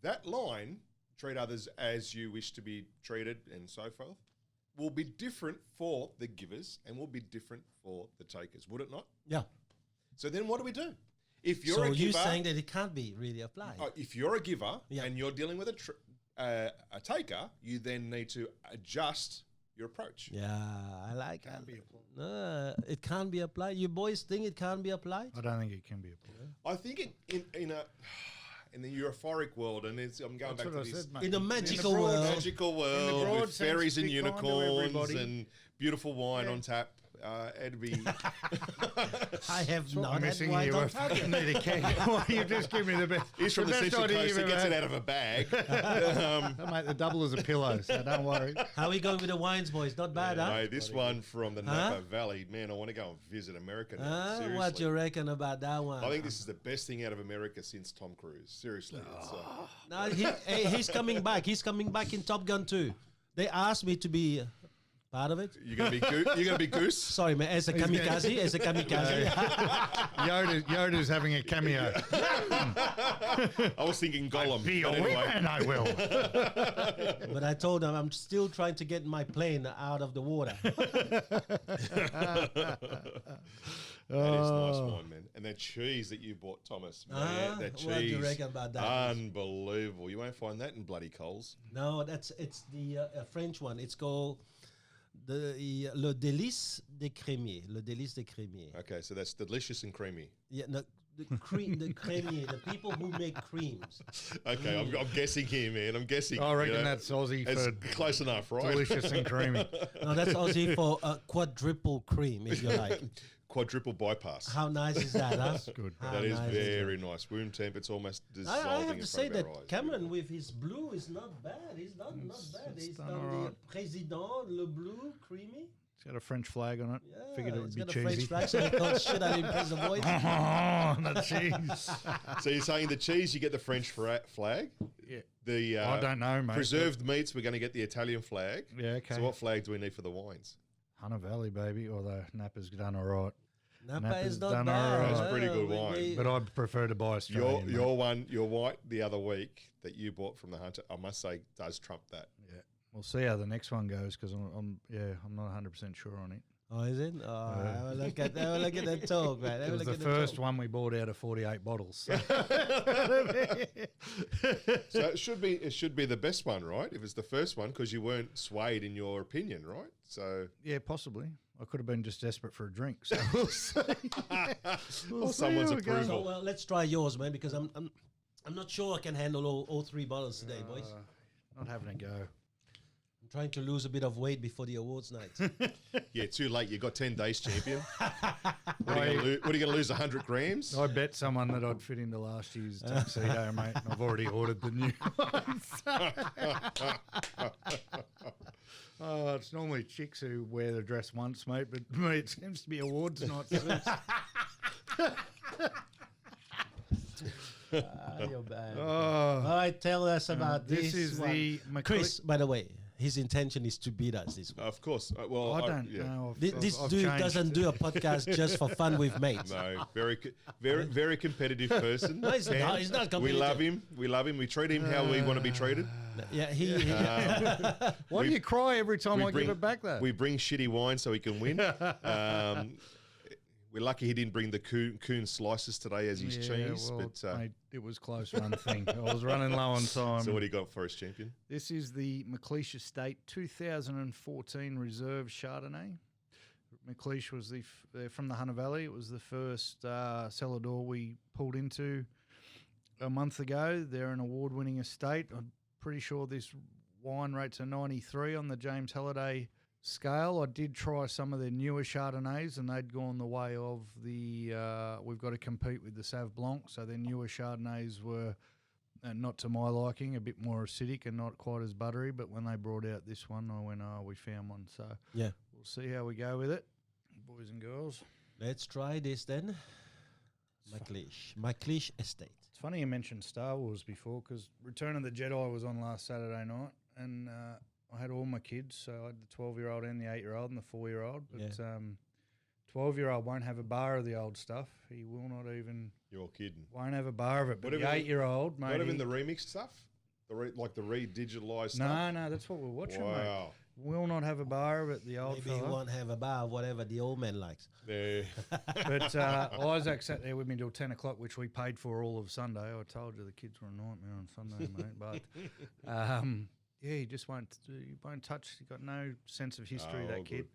that line, treat others as you wish to be treated and so forth, will be different for the givers and will be different for the takers, would it not? Yeah. So then what do we do? If you're so a giver... you're saying that it can't be really applied. If you're a giver and you're dealing with a taker, you then need to adjust your approach. Yeah, I like it. No, it can't be applied. You boys think it can't be applied? I don't think it can be applied. I think in the euphoric world, and I'm going back to this. In the magical world. Magical world with fairies and unicorns and beautiful wine on tap. It'd be. I have not had missing wine you. on tap yet. Need a cake. Well, you just give me the best. He's from the best Central idea Coast. He you've gets ever it had. out of a bag. I'll make the double as a pillow, so don't worry. How are we going with the wines, boys? Not bad, huh? No, this one from the Napa Valley, man, I want to go and visit America now. Seriously. What you reckon about that one? I think this is the best thing out of America since Tom Cruise. Seriously. No, he's coming back. He's coming back in Top Gun 2. They asked me to be part of it. You're gonna be Goose. Sorry, man. As a kamikaze. Yoda's having a cameo. I was thinking Gollum. Be a wingman, I will. But I told him I'm still trying to get my plane out of the water. That is nice wine, man. And that cheese that you bought, Thomas. Man, that cheese. What do you reckon about that? Unbelievable. You won't find that in bloody Coles. No, it's the French one. It's called Le Délice des Crémiers. Le Délice des Crémiers. Okay, so that's delicious and creamy. Yeah, no, the crémier, the people who make creams. Okay, I'm guessing here, man. I'm guessing. I reckon that's Aussie it's for close enough, right? delicious and creamy. No, that's Aussie for quadruple cream, if you like. Quadruple bypass. How nice is that, huh? That's good. That is very nice. Room temp, it's almost dissolving I have to say that eyes. Cameron with his blue is not bad. He's done not bad. He's done the Président, Le Bleu, creamy. It's got a French flag on it. Yeah, Figured it would it's be got cheesy. a French flag, so I thought, should I impress the voice? Oh, the cheese. So you're saying the cheese, you get the French flag? Yeah. The I don't know, mate. preserved meats, we're going to get the Italian flag. Yeah, okay. So what flag do we need for the wines? Hunter Valley, baby, although Napa's done all right. Napa is not done bad. alright. It's pretty good wine. But I'd prefer to buy Australian. Your white the other week that you bought from the Hunter, I must say, does trump that. Yeah. We'll see how the next one goes because I'm not 100% sure on it. Oh, is it? Oh, have a look at that talk, man. It was the first one we bought out of 48 bottles. So. So it should be the best one, right? If it's the first one, because you weren't swayed in your opinion, right? So Yeah, possibly. I could have been just desperate for a drink. So we'll see. or someone's how it goes. approval. So, well, let's try yours, man, because I'm not sure I can handle all 3 bottles today, boys. Not having a go. I'm trying to lose a bit of weight before the awards night. Yeah, too late. You got 10 days, champion. What are you going to lose? 100 grams? I bet someone that I'd fit into last year's tuxedo, mate. And I've already ordered the new ones. Oh, it's normally chicks who wear the dress once, mate, but me, it seems to be awards night suits. You're bad. Oh, All right, tell us about this. this is one. the Chris, by the way, his intention is to beat us this week. Of course. Well, I don't know. This I've dude changed. doesn't do a podcast just for fun with mates. No, very competitive person. No, he's not. He's not We competitive. love him. We love him. We treat him how we want to be treated. Yeah, Why do you cry every time I bring- give it back, though? We bring shitty wine so he can win. We're lucky he didn't bring the coon slices today as his cheese. Well, But mate, it was close run thing. I was running low on time. so what do you got for us, champion? This is the McLeish Estate 2014 Reserve Chardonnay. McLeish was they're from the Hunter Valley. It was the first cellar door we pulled into a month ago. They're an award-winning estate. I'm pretty sure this wine rates a 93 on the James Halliday scale. I did try some of their newer Chardonnays, and they'd gone the way of the we've got to compete with the Sauvignon Blanc. So their newer Chardonnays were not to my liking, a bit more acidic and not quite as buttery. But when they brought out this one, I went, oh, we found one. So Yeah. we'll see how we go with it, boys and girls. Let's try this then. McLeish Estate. It's funny you mentioned Star Wars before, because Return of the Jedi was on last Saturday night, and I had all my kids, so I had the 12-year-old and the 8-year-old and the 4-year-old. But 12-year-old won't have a bar of the old stuff. He will not even. You're kidding. Won't have a bar of it. But Whatever the the- 8-year-old, mate. Not even the remixed stuff? Like the re-digitalized stuff? No, that's what we're watching, mate. Wow. Will not have a bar of it, the old Maybe he fella. won't have a bar of whatever the old man likes. There. But Isaac sat there with me till 10 o'clock, which we paid for all of Sunday. I told you the kids were a nightmare on Sunday, mate. But yeah, he just won't touch. He got no sense of history, Oh, that all kid. good.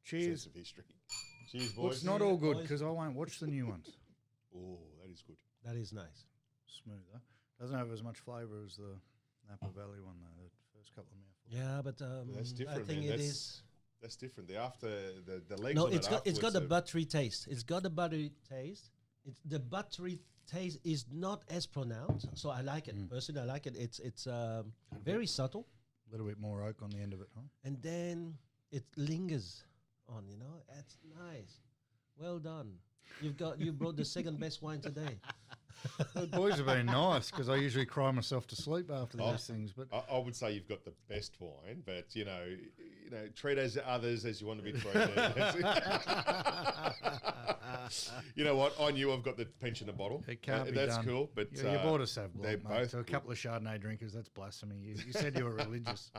Cheers. Sense of history. Cheers, Well, boys. it's not all good boys. because I won't watch the new ones. Oh, that is good. That is nice. Smoother. Doesn't have as much flavour as the Napa Valley one, though, the first couple of mouthfuls. Yeah, but That's different, I think man. it is. That's different. The legs No, on it's got the afterwards are- buttery taste. It's got the buttery taste. The buttery taste is not as pronounced, so I like it. Personally, I like it. It's very subtle, A little bit more oak on the end of it, huh? and then it lingers on. That's nice. Well done. You brought the second best wine today. The boys have been nice because I usually cry myself to sleep after these things. But I would say you've got the best wine, but treat as others as you want to be treated. You know what? I knew I've got the pensioner bottle. it can't be That's done. cool, but you bought a Sav they're Blanc, mate. both So a couple of Chardonnay drinkers, that's blasphemy. You said you were religious.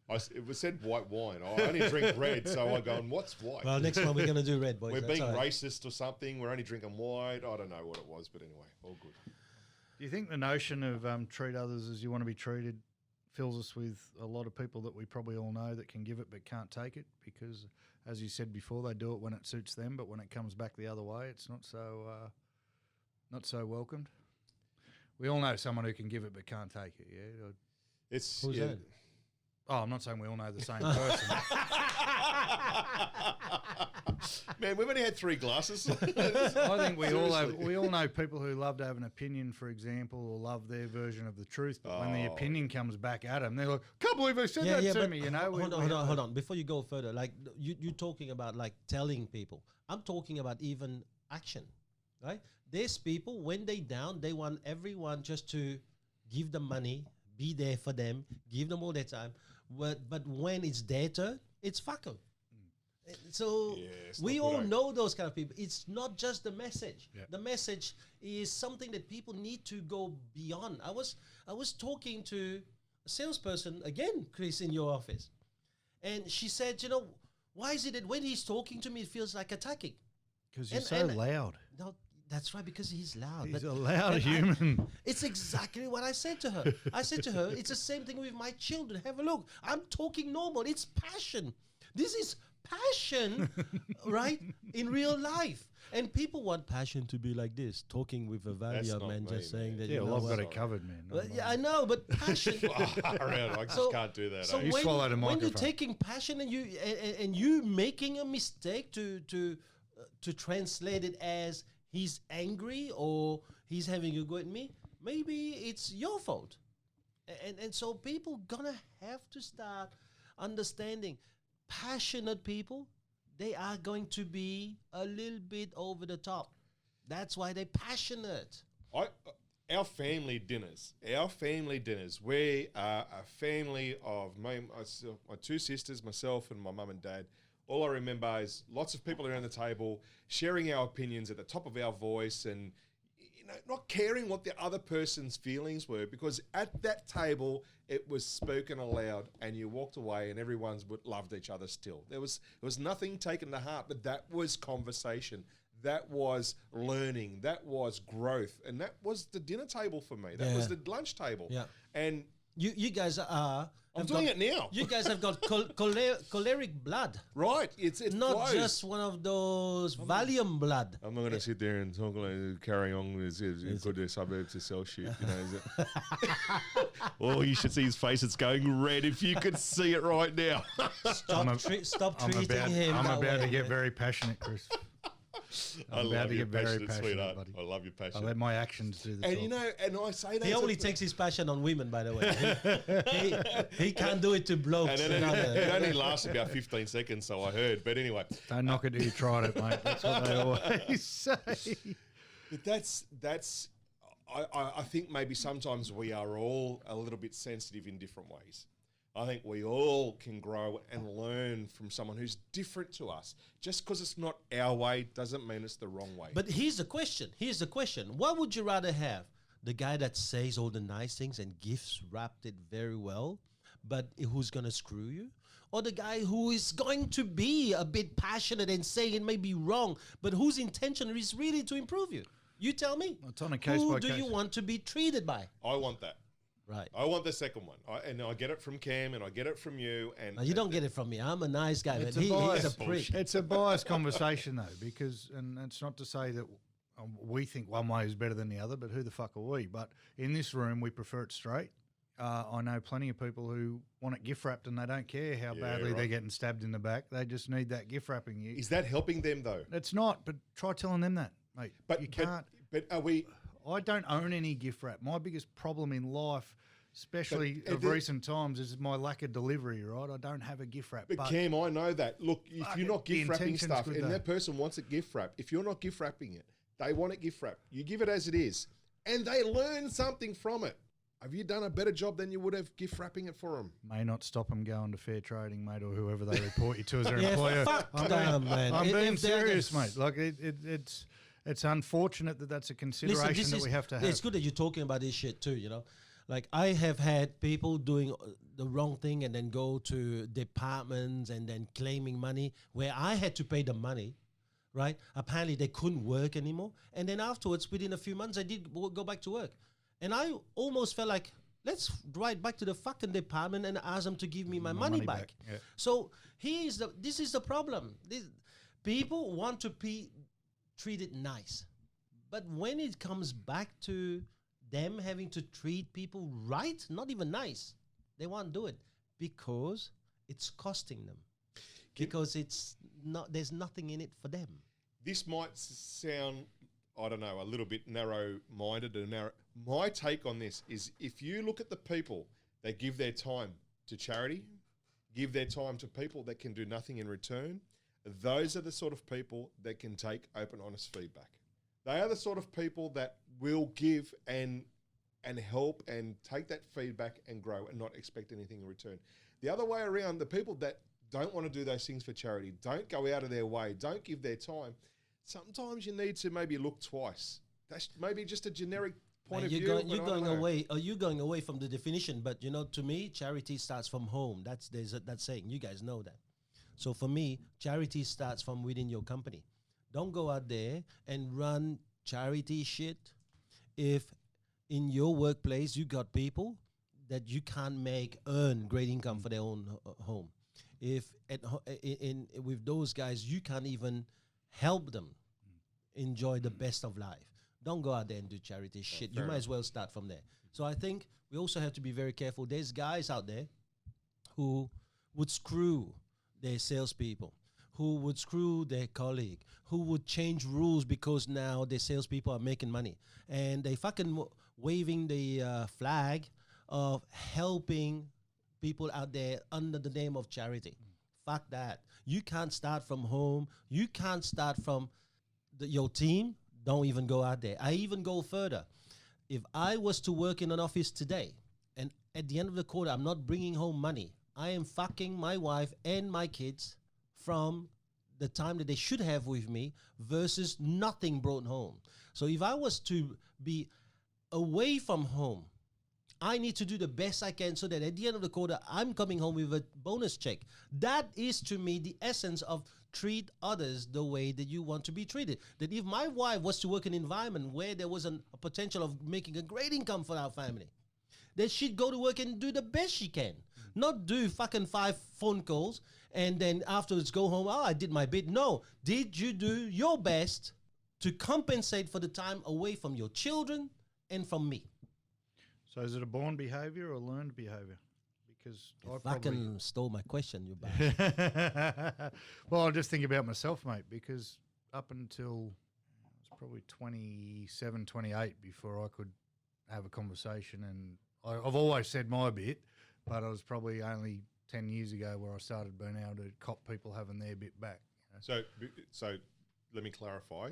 it was said white wine. I only drink red, so I go, what's white? Well, next one we're gonna do red, boys. We're That's being all right. racist or something. We're only drinking white. I don't know what it was, but anyway, all good. Do you think the notion of treat others as you want to be treated fills us with a lot of people that we probably all know that can give it but can't take it? Because, as you said before, they do it when it suits them, but when it comes back the other way, it's not so welcomed. We all know someone who can give it but can't take it, yeah? It's Who's that? Oh, I'm not saying we all know the same person. Man, we've only had 3 glasses. I think we Seriously. all know people who love to have an opinion, for example, or love their version of the truth. But when the Oh. opinion comes back at them, they're like, "Can't believe they said that to but me." You know, hold on. Before you go further, like you're talking about like telling people. I'm talking about even action, right? There's people when they down, they want everyone just to give them money, be there for them, give them all their time. But when it's their turn, it's fuck 'em. So Yeah, it's we not all good, eh? know those kind of people. It's not just the message. Yeah. The message is something that people need to go beyond. I was talking to a salesperson again, Chris, in your office, and she said, Why is it that when he's talking to me, it feels like attacking? Because you're so loud. No, that's right, because he's loud. He's a loud human. It's exactly what I said to her. I said to her, it's the same thing with my children. Have a look. I'm talking normal. It's passion. This is passion, right? In real life. And people want passion to be like this, talking with a value man, just saying that. Yeah, well, I've got it covered, man. Well, yeah, I know, but passion. I just can't do that. So You swallowed a when microphone. you're taking passion and you making a mistake to translate it as he's angry or he's having a go at me, maybe it's your fault. And so people gonna have to start understanding passionate people. They are going to be a little bit over the top. That's why they're passionate. Our family dinners, we are a family of my two sisters, myself and my mum and dad. All I remember is lots of people around the table sharing our opinions at the top of our voice and not caring what the other person's feelings were, because at that table it was spoken aloud and you walked away and everyone's loved each other still. There was nothing taken to heart, but that was conversation. That was learning. That was growth. And that was the dinner table for me. That was the lunch table. Yeah. And you guys are... I'm doing it now. You guys have got choleric blood. Right. It's not flows. just one of those Valium blood. I'm not going to sit there and talk like carrying on with go to the suburbs to sell shit. Oh, you should see his face. It's going red if you could see it right now. Stop treating him. I'm about to get very passionate, Chris. I'm about to get very passionate, buddy. I love your passion. I let my actions do the and talk. and I say that he only takes his passion on women, by the way. he can't do it to blokes. And it only lasts about 15 seconds, so I heard. But anyway, don't knock it till you tried it, mate. That's what they always say. But I think maybe sometimes we are all a little bit sensitive in different ways. I think we all can grow and learn from someone who's different to us. Just because it's not our way doesn't mean it's the wrong way. But here's the question. What would you rather have? The guy that says all the nice things and gifts wrapped it very well, but who's going to screw you? Or the guy who is going to be a bit passionate and saying it may be wrong, but whose intention is really to improve you? You tell me. It's on a case Who by do case. you want to be treated by? I want that. Right. I want the second one. I get it from Cam and I get it from you. And No, you don't get it from me. I'm a nice guy, but It's he's a prick. It's a biased conversation, though, because, and it's not to say that we think one way is better than the other, but who the fuck are we? But in this room, we prefer it straight. I know plenty of people who want it gift wrapped and they don't care how badly they're getting stabbed in the back. They just need that gift wrapping. Is that helping them, though? It's not, but try telling them that, mate. But you can't. But are we... I don't own any gift wrap. My biggest problem in life, especially of recent times, is my lack of delivery, right? I don't have a gift wrap. But Cam, I know that. Look, if you're not gift wrapping intention's stuff good and though. that person wants it gift wrapped, if you're not gift wrapping it, they want it gift wrapped. You give it as it is and they learn something from it. Have you done a better job than you would have gift wrapping it for them? May not stop them going to fair trading, mate, or whoever they report you to as their employer. Fuck them, man. I'm being If they're serious, the- mate. Like it's unfortunate that that's a consideration that we have to have. It's good that you're talking about this shit too, you know. Like I have had people doing the wrong thing and then go to departments and then claiming money where I had to pay the money, right? Apparently they couldn't work anymore. And then afterwards, within a few months, I did go back to work. And I almost felt like, let's ride back to the fucking department and ask them to give me my money back. Yeah. So this is the problem. People want to be treated nice. But when it comes back to them having to treat people right, not even nice, they won't do it because it's costing them. Because it's not, there's nothing in it for them. This might sound, I don't know, a little bit narrow-minded. My take on this is if you look at the people that give their time to charity, give their time to people that can do nothing in return, those are the sort of people that can take open, honest feedback. They are the sort of people that will give and help and take that feedback and grow and not expect anything in return. The other way around, the people that don't want to do those things for charity, don't go out of their way, don't give their time, sometimes you need to maybe look twice. That's maybe just a generic point of view. You're going away from the definition, but you know, to me, charity starts from home. There's that saying. You guys know that. So for me, charity starts from within your company. Don't go out there and run charity shit if in your workplace you got people that you can't make earn great income for their own home. If in with those guys you can't even help them enjoy the best of life. Don't go out there and do charity shit. You might as well start from there. So I think we also have to be very careful. There's guys out there who would screw their salespeople, who would screw their colleague, who would change rules because now their salespeople are making money. And they fucking waving the flag of helping people out there under the name of charity. Fuck that. You can't start from home. You can't start from your team. Don't even go out there. I even go further. If I was to work in an office today and at the end of the quarter I'm not bringing home money, I am fucking my wife and my kids from the time that they should have with me versus nothing brought home. So if I was to be away from home, I need to do the best I can so that at the end of the quarter, I'm coming home with a bonus check. That is, to me, the essence of treat others the way that you want to be treated. That if my wife was to work in an environment where there was a potential of making a great income for our family, then she'd go to work and do the best she can. Not do fucking 5 phone calls and then afterwards go home, oh, I did my bit. No. Did you do your best to compensate for the time away from your children and from me? So is it a born behaviour or learned behaviour? Because I fucking stole my question, you bastard. Well, I just think about myself, mate, because up until I was probably 27, 28 before I could have a conversation, and I've always said my bit, but it was probably only 10 years ago where I started being able to cop people having their bit back. You know? So let me clarify.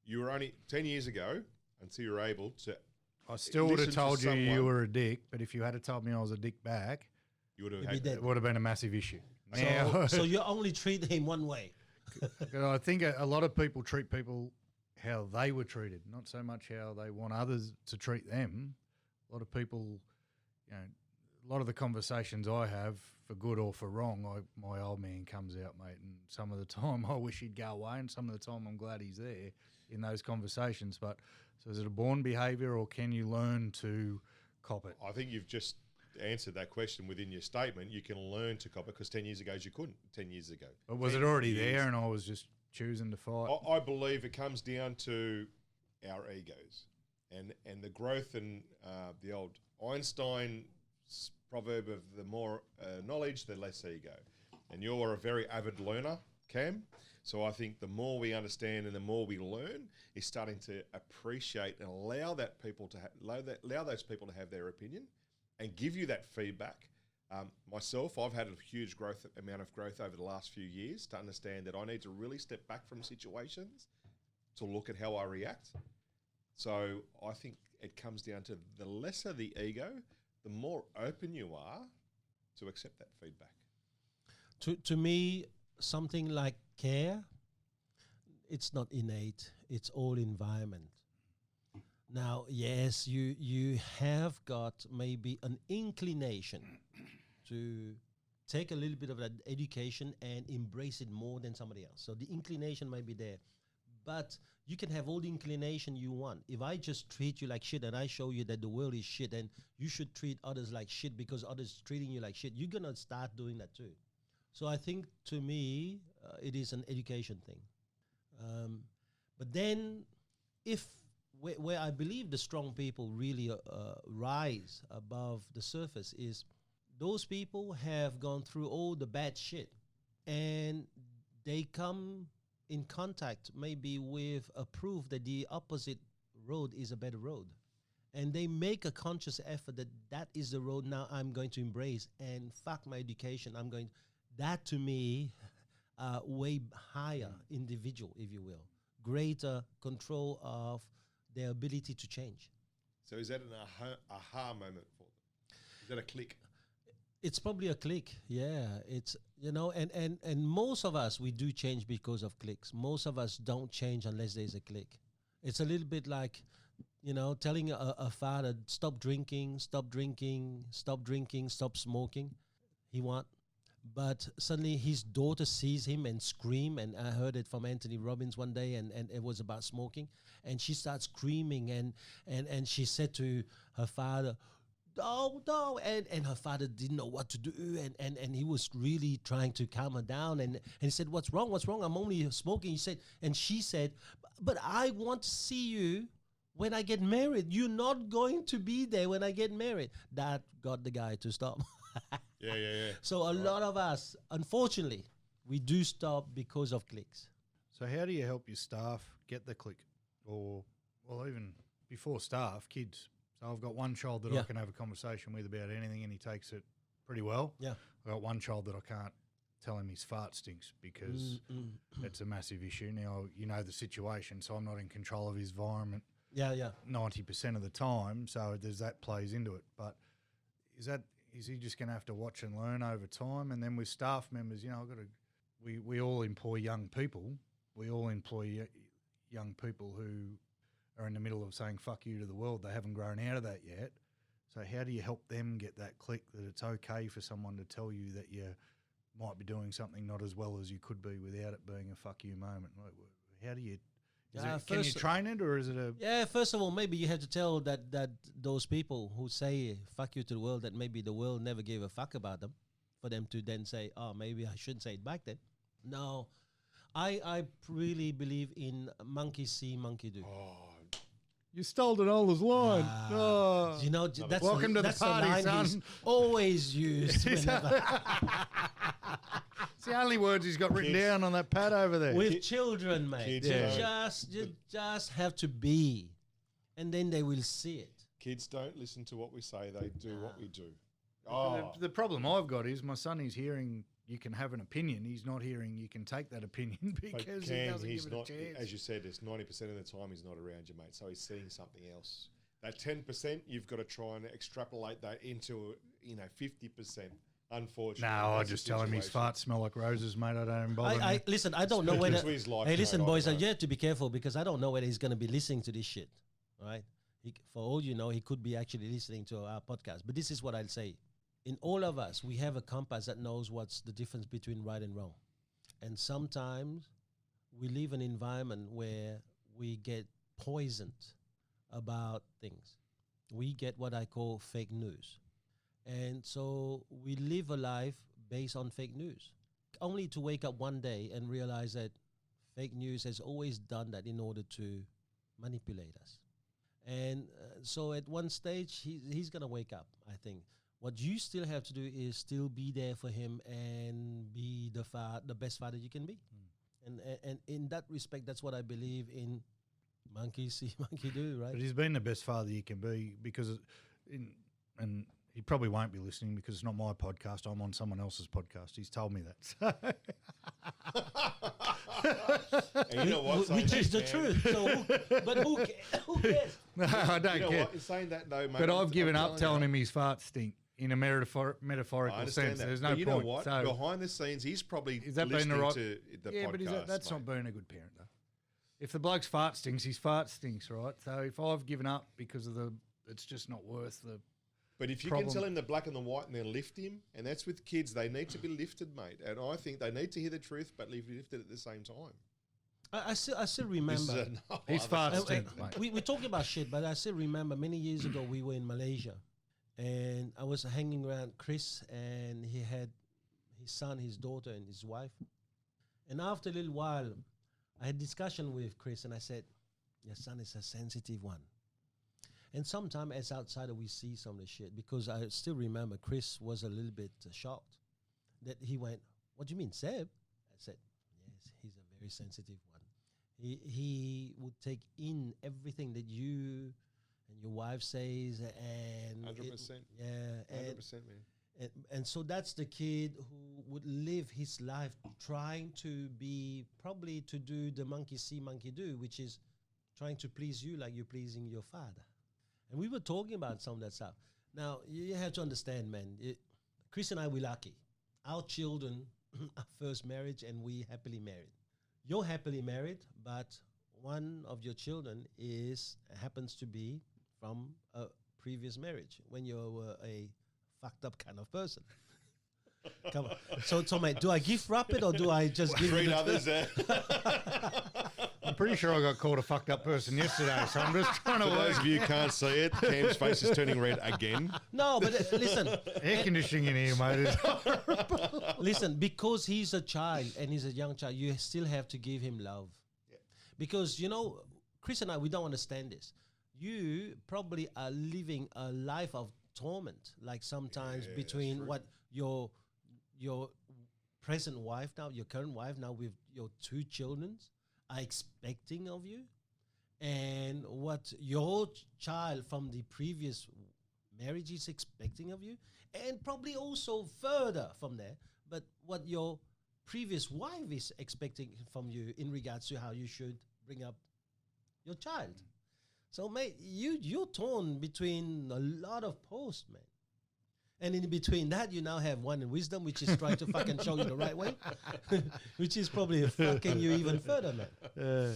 You were only 10 years ago until you were able to. I still would have told you were a dick, but if you had told me I was a dick back, you would have it would have been a massive issue. So you only treat him one way. I think a lot of people treat people how they were treated, not so much how they want others to treat them. A lot of people, you know, a lot of the conversations I have, for good or for wrong, my old man comes out, mate, and some of the time I wish he'd go away, and some of the time I'm glad he's there in those conversations. But so is it a born behaviour or can you learn to cop it? I think you've just answered that question within your statement. You can learn to cop it because 10 years ago you couldn't. 10 years ago. But was it already there and I was just choosing to fight? I believe it comes down to our egos and the growth and the old Einstein proverb of the more knowledge, the less ego. And you're a very avid learner, Cam. So I think the more we understand and the more we learn is starting to appreciate and allow that people to allow those people to have their opinion and give you that feedback. Myself, I've had a huge amount of growth over the last few years to understand that I need to really step back from situations to look at how I react. So I think it comes down to the lesser the ego, the more open you are to accept that feedback. To me, something like care, it's not innate, it's all environment. Now, yes, you have got maybe an inclination to take a little bit of that education and embrace it more than somebody else. So the inclination might be there, but you can have all the inclination you want. If I just treat you like shit and I show you that the world is shit and you should treat others like shit because others treating you like shit, you're going to start doing that too. So I think, to me, it is an education thing. But then, where I believe the strong people really rise above the surface is those people have gone through all the bad shit, and they come in contact maybe with a proof that the opposite road is a better road. And they make a conscious effort that is the road now I'm going to embrace, and fuck my education, I'm going. That to me, way higher individual, if you will, greater control of their ability to change. So is that an aha moment for them? Is that a click? It's probably a click, yeah. It's, you know, and most of us, we do change because of clicks. Most of us don't change unless there's a click. It's a little bit like, you know, telling a father, stop drinking, stop smoking. He won't. But suddenly his daughter sees him and scream, and I heard it from Anthony Robbins one day, and it was about smoking, and she starts screaming, and she said to her father, no, and her father didn't know what to do, and he was really trying to calm her down, and he said, what's wrong, I'm only smoking. He said, and she said, but I want to see you when I get married. You're not going to be there when I get married. That got the guy to stop. Yeah. So a lot of us, unfortunately, we do stop because of clicks. So how do you help your staff get the click? Or, well, even before staff, kids. So I've got one child that I can have a conversation with about anything, and he takes it pretty well. Yeah. I've got one child that I can't tell him his fart stinks because it's a massive issue. Now, you know the situation, so I'm not in control of his environment. Yeah. 90% of the time, so there's that plays into it. But is he just going to have to watch and learn over time? And then with staff members, you know, we all employ young people. We all employ young people who are in the middle of saying fuck you to the world. They haven't grown out of that yet. So how do you help them get that click that it's okay for someone to tell you that you might be doing something not as well as you could be without it being a fuck you moment? How do you... can you train it, or is it a... Yeah, first of all, maybe you have to tell that those people who say fuck you to the world, that maybe the world never gave a fuck about them, for them to then say, oh, maybe I shouldn't say it back then. No, I really believe in monkey see, monkey do. Oh, you stole an older's line. You know, that's welcome to the party, son. Always used. Whenever. It's the only words he's got written down on that pad over there. With children, mate. You just have to be, and then they will see it. Kids don't listen to what we say; they do what we do. The problem I've got is my son is hearing you can have an opinion. He's not hearing you can take that opinion because he doesn't give it a chance. As you said, it's 90% of the time he's not around you, mate. So he's seeing something else. That 10%, you've got to try and extrapolate that into 50%. Unfortunately, no, I just tell him his farts smell like roses, mate. I don't bother. Listen, I don't know whether. Hey, listen, boys, you have to be careful because I don't know whether he's going to be listening to this shit. Right? For all you know, he could be actually listening to our podcast. But this is what I'll say. In all of us, we have a compass that knows what's the difference between right and wrong. And sometimes we live in an environment where we get poisoned about things. We get what I call fake news. And so we live a life based on fake news, only to wake up one day and realize that fake news has always done that in order to manipulate us. And so at one stage, he's going to wake up, I think. What you still have to do is still be there for him and be the best father you can be. And in that respect, that's what I believe in. Monkey see, monkey do, right? But he's been the best father you can be because, and he probably won't be listening because it's not my podcast. I'm on someone else's podcast. He's told me that. And you know what? Which is the truth. So but who cares? No, I don't care. What? You're saying that though, mate. But I've given up telling him his farts stink in a metaphorical sense. That. There's no but you point. know what? So behind the scenes, he's probably is that listening been the right? To the yeah, podcast. But that's not being a good parent, though. If the bloke's fart stinks, his fart stinks, right? So if I've given up because of it's just not worth the. But if you can tell him the black and the white and then lift him, and that's with kids, they need to be lifted, mate. And I think they need to hear the truth, but be lifted at the same time. I still remember. His farts stink, mate. We're talking about shit, but I still remember many years ago we were in Malaysia, and I was hanging around Chris, and he had his son, his daughter, and his wife. And after a little while, I had discussion with Chris, and I said, "Your son is a sensitive one." And sometimes as outsider, we see some of the shit because I still remember Chris was a little bit shocked that he went, "What do you mean, Seb?" I said, "Yes, he's a very sensitive one. He would take in everything that you and your wife says, and 100%. Yeah, 100%, man. And so that's the kid who would live his life trying to be probably to do the monkey see, monkey do, which is trying to please you like you're pleasing your father." And we were talking about some of that stuff. Now, you have to understand, man, Chris and I, we're lucky. Our children are first marriage and we happily married. You're happily married, but one of your children happens to be from a previous marriage when you were a fucked up kind of person. Come on. So mate, do I gift wrap it or do I just give it? Treat others there. I'm pretty sure I got called a fucked up person yesterday, so I'm just trying to For those of you who can't see it, Cam's face is turning red again. No, but listen, air conditioning in here, mate. listen, because he's a child and he's a young child, you still have to give him love. Yeah. Because, you know, Chris and I, we don't understand this. You probably are living a life of torment, like sometimes Yeah, between that's what your present wife now, your current wife now with your 2 children are expecting of you, and what your child from the previous marriage is expecting of you, and probably also further from there, but what your previous wife is expecting from you in regards to how you should bring up your child. So, mate, you're torn between a lot of posts, man. And in between that, you now have one in wisdom, which is trying to fucking show you the right way, which is probably fucking you even further, man.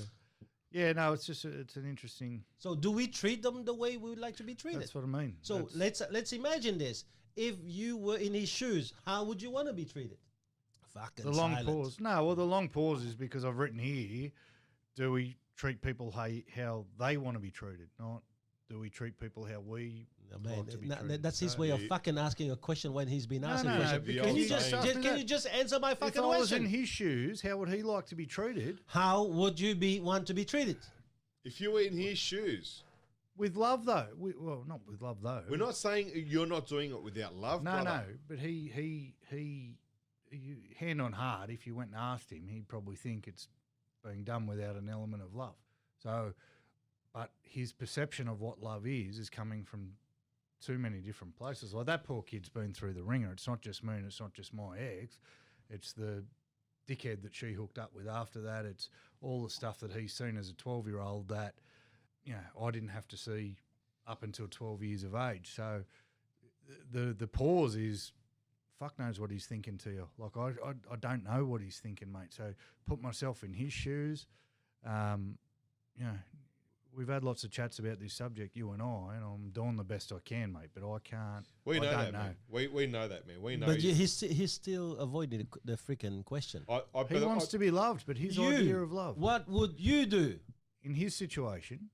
Yeah, no, it's just it's an interesting. So, do we treat them the way we would like to be treated? That's what I mean. So let's imagine this: if you were in his shoes, how would you want to be treated? Fucking the long silent. pause. No, well, the long pause is because I've written here: do we treat people how they want to be treated? Not do we treat people how we No, man, like to be treated? that's his way of fucking asking a question when he's been asking a no, question. because Can you you just saying- can you just answer my If fucking I was in question? his shoes, how would he like to be treated? How would you want to be treated? If you were in his shoes, With love, though. Well, not with love, though. we're not saying you're not doing it without love, No, brother. no. But he, hand on heart, if you went and asked him, he'd probably think it's being done without an element of love. So, but his perception of what love is coming from too many different places. Like that poor kid's been through the ringer. It's not just me and it's not just my ex. It's the dickhead that she hooked up with after that. It's all the stuff that he's seen as a 12-year-old that, you know, I didn't have to see up until 12 years of age. So the pause is, fuck knows what he's thinking to you. Like, I don't know what he's thinking, mate. So put myself in his shoes. You know, we've had lots of chats about this subject, you and I'm doing the best I can, mate, but I can't. We know I that, don't know. man. We know that, man. We know. But he's still avoiding the freaking question. He wants to be loved, but his You, idea of love. What would you do? In his situation,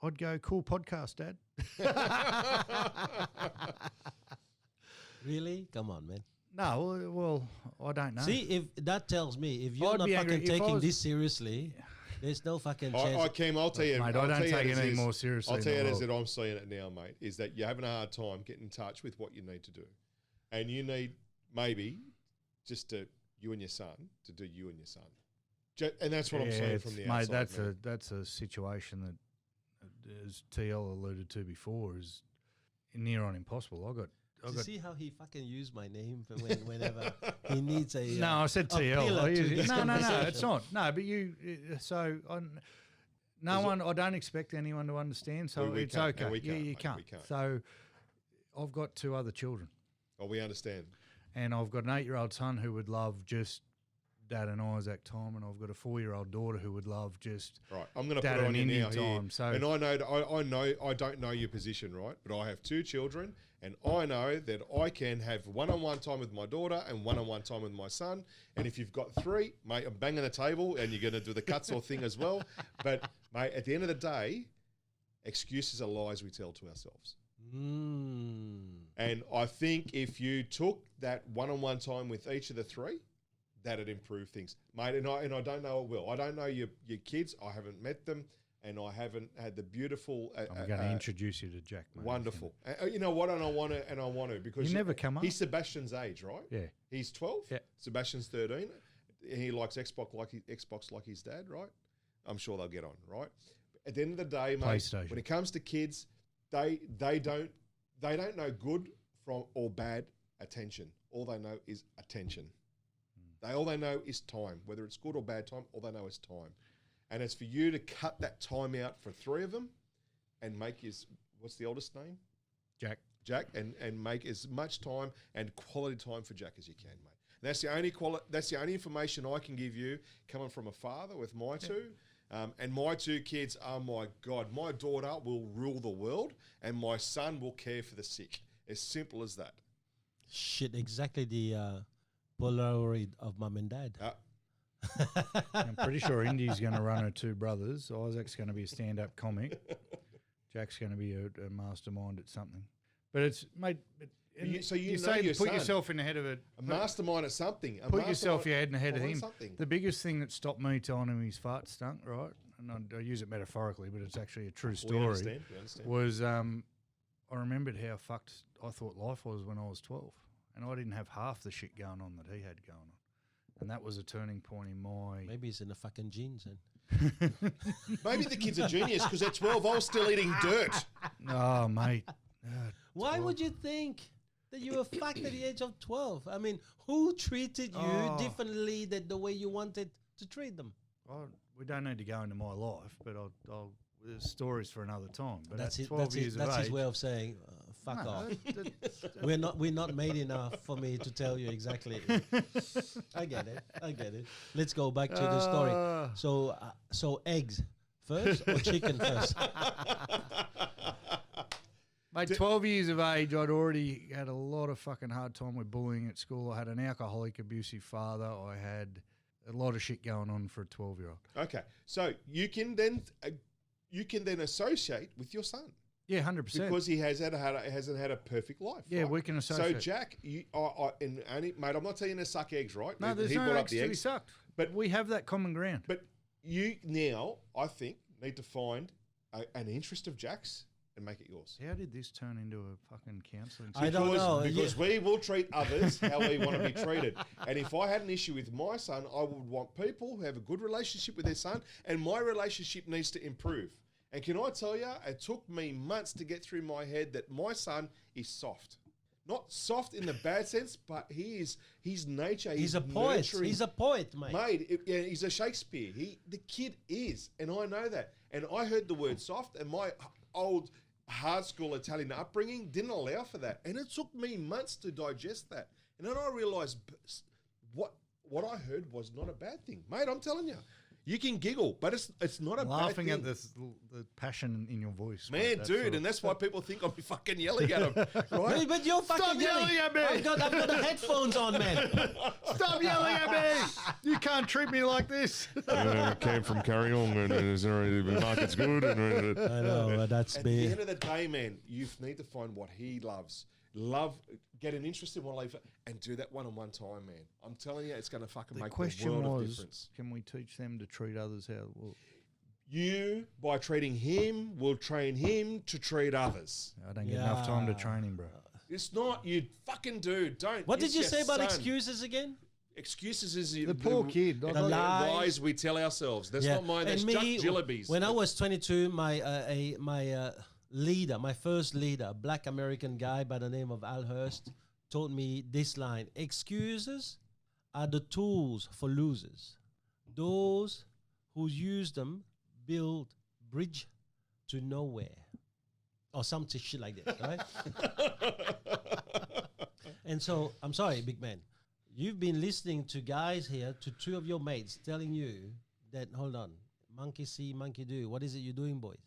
I'd go, cool podcast, Dad. Really? Come on, man. No, well, I don't know. See, if that tells me if you're I'd not be angry fucking if I taking was- this seriously, there's no fucking chance. Kim, I'll tell you, Mate, I'll I don't tell you take as anything is- more seriously I'll tell in you the as world. that I'm seeing it now, mate, is that you're having a hard time getting in touch with what you need to do. And you need maybe just to you and your son to do you and your son. And that's what I'm saying from the mate, outside. that's a situation that, as TL alluded to before, is near on impossible. Do you see how he fucking used my name for whenever he needs a No, I said a pillar TL. to this No, conversation. it's not. No, but you. So I don't expect anyone to understand. So We it's can't, okay. and we Yeah, can't, you mate, can't. we can't. So I've got 2 other children, Oh, we understand. and I've got an 8-year-old son who would love just Dad and Isaac time, and I've got a 4-year-old daughter who would love just Right, I'm going to Dad put it on and you now Indian here. time. So And I know I don't know your position, right? But I have 2 children, and I know that I can have one-on-one time with my daughter and one-on-one time with my son. And if you've got 3, mate, I'm banging the table, and you're going to do the cuts or thing as well. But mate, at the end of the day, excuses are lies we tell to ourselves. And I think if you took that one-on-one time with each of the 3, that'd improve things, mate. And I don't know it will. I don't know your kids. I haven't met them, and I haven't had the beautiful. I'm going to introduce you to Jack. Mate. Wonderful. You know what? And I want to because You never come up. He's Sebastian's age, right? Yeah. He's 12. Yeah. Sebastian's 13. He likes Xbox like his dad, right? I'm sure they'll get on, right? At the end of the day, mate, PlayStation. when it comes to kids, they don't know good from or bad attention. All they know is attention. All they know is time, whether it's good or bad time. All they know is time, and it's for you to cut that time out for 3 of them, and make what's the oldest name? Jack, and make as much time and quality time for Jack as you can, mate. And that's the only information I can give you coming from a father with my 2. And my 2 kids are, my God, my daughter will rule the world and my son will care for the sick. As simple as that. Shit, exactly the Polaroid of mum and dad. I'm pretty sure Indy's going to run her two brothers. Isaac's going to be a stand-up comic. Jack's going to be a mastermind at something. But it's, mate. So you know say your put son. yourself in the head of it. A mastermind at something. Put yourself your head in the head of him. Something. The biggest thing that stopped me telling him his fart stunk, right? And I use it metaphorically, but it's actually a true story. We understand. Was I remembered how fucked I thought life was when I was 12, and I didn't have half the shit going on that he had going on, and that was a turning point in my. Maybe it's in the fucking genes then. Maybe the kid's a genius because at 12 I was still eating dirt. Oh, mate. Why would you think that you were fucked at the age of 12? I mean, who treated you differently than the way you wanted to treat them? We don't need to go into my life, but I'll there's stories for another time. But That's at it. 12 years That's of his age, way of saying, "Fuck off." We're not made enough for me to tell you exactly. I get it. Let's go back to the story. So eggs first or chicken first? Mate, 12 years of age, I'd already had a lot of fucking hard time with bullying at school. I had an alcoholic, abusive father. I had a lot of shit going on for a 12-year-old. Okay, so you can then associate with your son. Yeah, 100%. Because he hasn't had a perfect life. Yeah, right? we can associate. So Jack, mate, I'm not telling you to suck eggs, right? No, there's no eggs to be sucked. But we have that common ground. But you now, I think, need to find an interest of Jack's and make it yours. How did this turn into a fucking counselling? I don't know. Because we will treat others how we want to be treated. And if I had an issue with my son, I would want people who have a good relationship with their son, and my relationship needs to improve. And can I tell you, it took me months to get through my head that my son is soft. Not soft in the bad sense, but his nature. He's a poet. Nurturing. He's a poet, mate. Mate, he's a Shakespeare. The kid is, and I know that. And I heard the word soft, and my old hard school Italian upbringing didn't allow for that. And it took me months to digest that. And then I realised what I heard was not a bad thing. Mate, I'm telling you. You can giggle, but it's not a laughing bad thing. at the passion in your voice. Man, dude, and that's why people think I'm fucking yelling at them, right? But you're fucking Stop yelling at me! I've got the headphones on, man. Stop yelling at me! You can't treat me like this. I came from Carryong and the market's good. I know, but that's At the end of the day, man, you need to find what he loves. Get an interest in one life and do that one-on-one time, man. I'm telling you, it's going to fucking make the world of difference. Can we teach them to treat others how? Well, you, by treating him, will train him to treat others. I don't get enough time to train him, bro. It's not, you fucking do. Don't. What did you say about son. excuses again? Excuses is The poor kid. The lies. lies we tell ourselves. That's not mine. That's Chuck Jillaby's. When I was 22, my leader, my first leader, a black American guy by the name of Al Hurst, told me this line: excuses are the tools for losers. Those who use them build bridge to nowhere. Or some shit like this, right? And so, I'm sorry, big man. You've been listening to guys here, to two of your mates, telling you that, hold on, monkey see, monkey do. What is it you're doing, boys?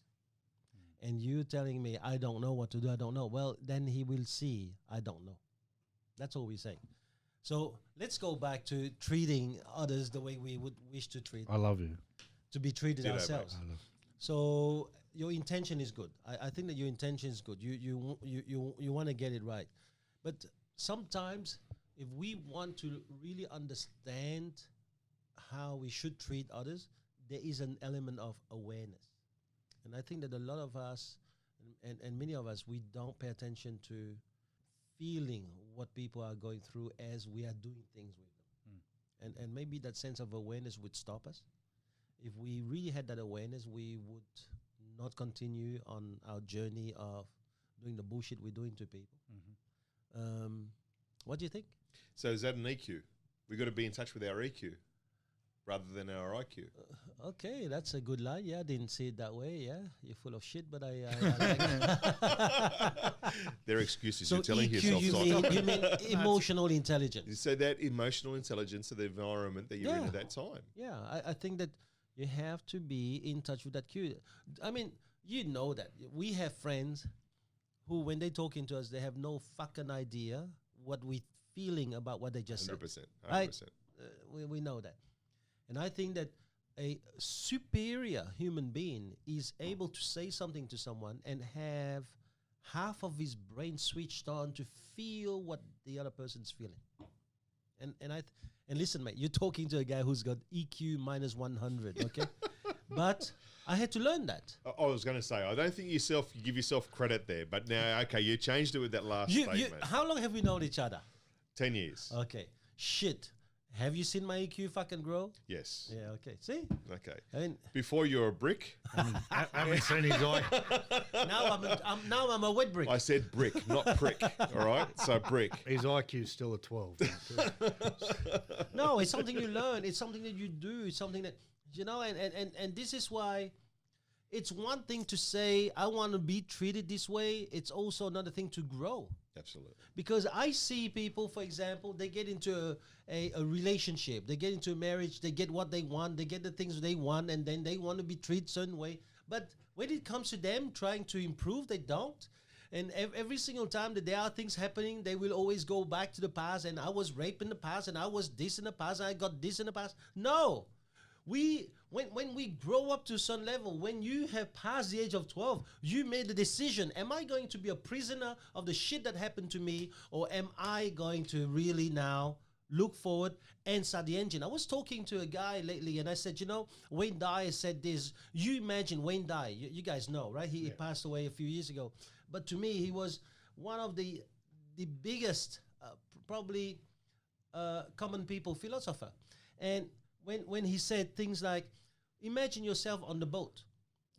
And you telling me, I don't know what to do, I don't know. Well, then he will see, I don't know. That's all we say. So let's go back to treating others the way we would wish to treat. I love you. To be treated ourselves. I love. So your intention is good. I think that your intention is good. You want to get it right. But sometimes if we want to really understand how we should treat others, there is an element of awareness. And I think that a lot of us, and many of us, we don't pay attention to feeling what people are going through as we are doing things with them. And maybe that sense of awareness would stop us. If we really had that awareness, we would not continue on our journey of doing the bullshit we're doing to people. What do you think? So is that an EQ? We've got to be in touch with our EQ rather than our IQ. Okay, that's a good line. Yeah, I didn't see it that way. Yeah, you're full of shit, but I like They're excuses. So you're telling EQ, yourself. you mean emotional intelligence. So that emotional intelligence of the environment that you're in at that time. Yeah, I think that you have to be in touch with that cue. I mean, you know that. We have friends who, when they talking to us, they have no fucking idea what we feeling about what they just 100%. said. 100%. Right? We know that. And I think that a superior human being is able to say something to someone and have half of his brain switched on to feel what the other person's feeling. And listen, mate, you're talking to a guy who's got EQ minus 100, okay? But I had to learn that. I was going to say, I don't think you give yourself credit there, but now, okay, you changed it with that last statement. How long have we known each other? 10 years. Okay. Shit. Have you seen my EQ fucking grow? Yes. Yeah, okay. See? Okay. I mean, Before you were a brick. I haven't seen his eye. now I'm a wet brick. I said brick, not prick. All right? So brick. His IQ's still a 12. No, it's something you learn. It's something that you do. It's something that, and this is why it's one thing to say, I want to be treated this way. It's also another thing to grow. Absolutely. Because I see people, for example, they get into a relationship, they get into a marriage, they get what they want, they get the things they want, and then they want to be treated a certain way. But when it comes to them trying to improve, they don't. And every single time that there are things happening, they will always go back to the past, and I was raped in the past, and I was this in the past, and I got this in the past. No. When we grow up to a certain level, when you have passed the age of 12, you made the decision, am I going to be a prisoner of the shit that happened to me, or am I going to really now look forward and start the engine? I was talking to a guy lately, and I said, Wayne Dyer said this. You imagine Wayne Dyer, you guys know, right? He passed away a few years ago. But to me, he was one of the biggest, probably common people philosopher. And when he said things like, imagine yourself on the boat.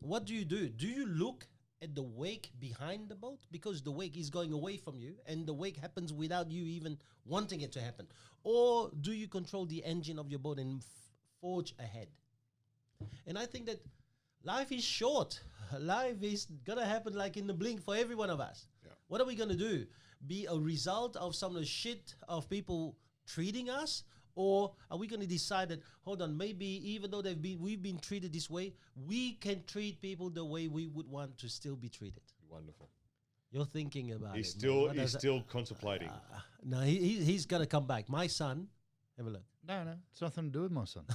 What do? Do you look at the wake behind the boat? Because the wake is going away from you, and the wake happens without you even wanting it to happen. Or do you control the engine of your boat and forge ahead? And I think that life is short. Life is going to happen like in the blink for every one of us. Yeah. What are we going to do? Be a result of some of the shit of people treating us? Or are we going to decide that, hold on, maybe even though we've been treated this way, we can treat people the way we would want to still be treated? Wonderful. You're thinking about he's it. He's still contemplating. No, he's going to come back. My son, have a look. No, it's nothing to do with my son.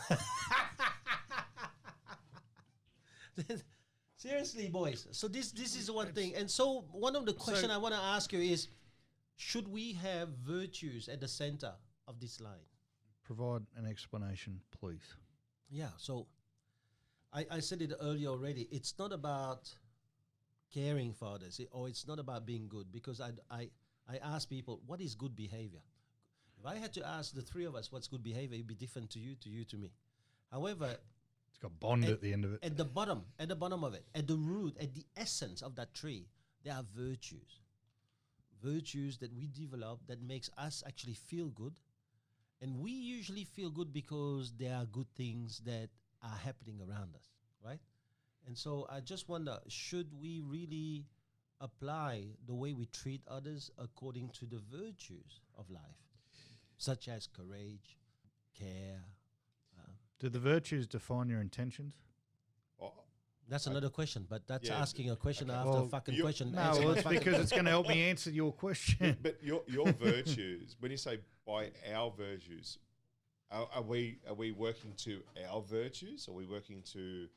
Seriously, boys. So this is one thing. And so one of the questions I want to ask you is, should we have virtues at the center of this line? Provide an explanation, please. Yeah, so I said it earlier already. It's not about caring for others, or it's not about being good, because I ask people, what is good behavior? If I had to ask the three of us what's good behavior, it'd be different to you, to me. However, it's got bond at the end of it. At the bottom of it, at the root, at the essence of that tree, there are virtues. Virtues that we develop that makes us actually feel good. And we usually feel good because there are good things that are happening around us, right? And so I just wonder, should we really apply the way we treat others according to the virtues of life, such as courage, care? Do the virtues define your intentions? That's another question, but that's asking a question after a fucking question. No, it's because it's going to help me answer your question. But your virtues, when you say by our virtues, are we working to our virtues? Are we working to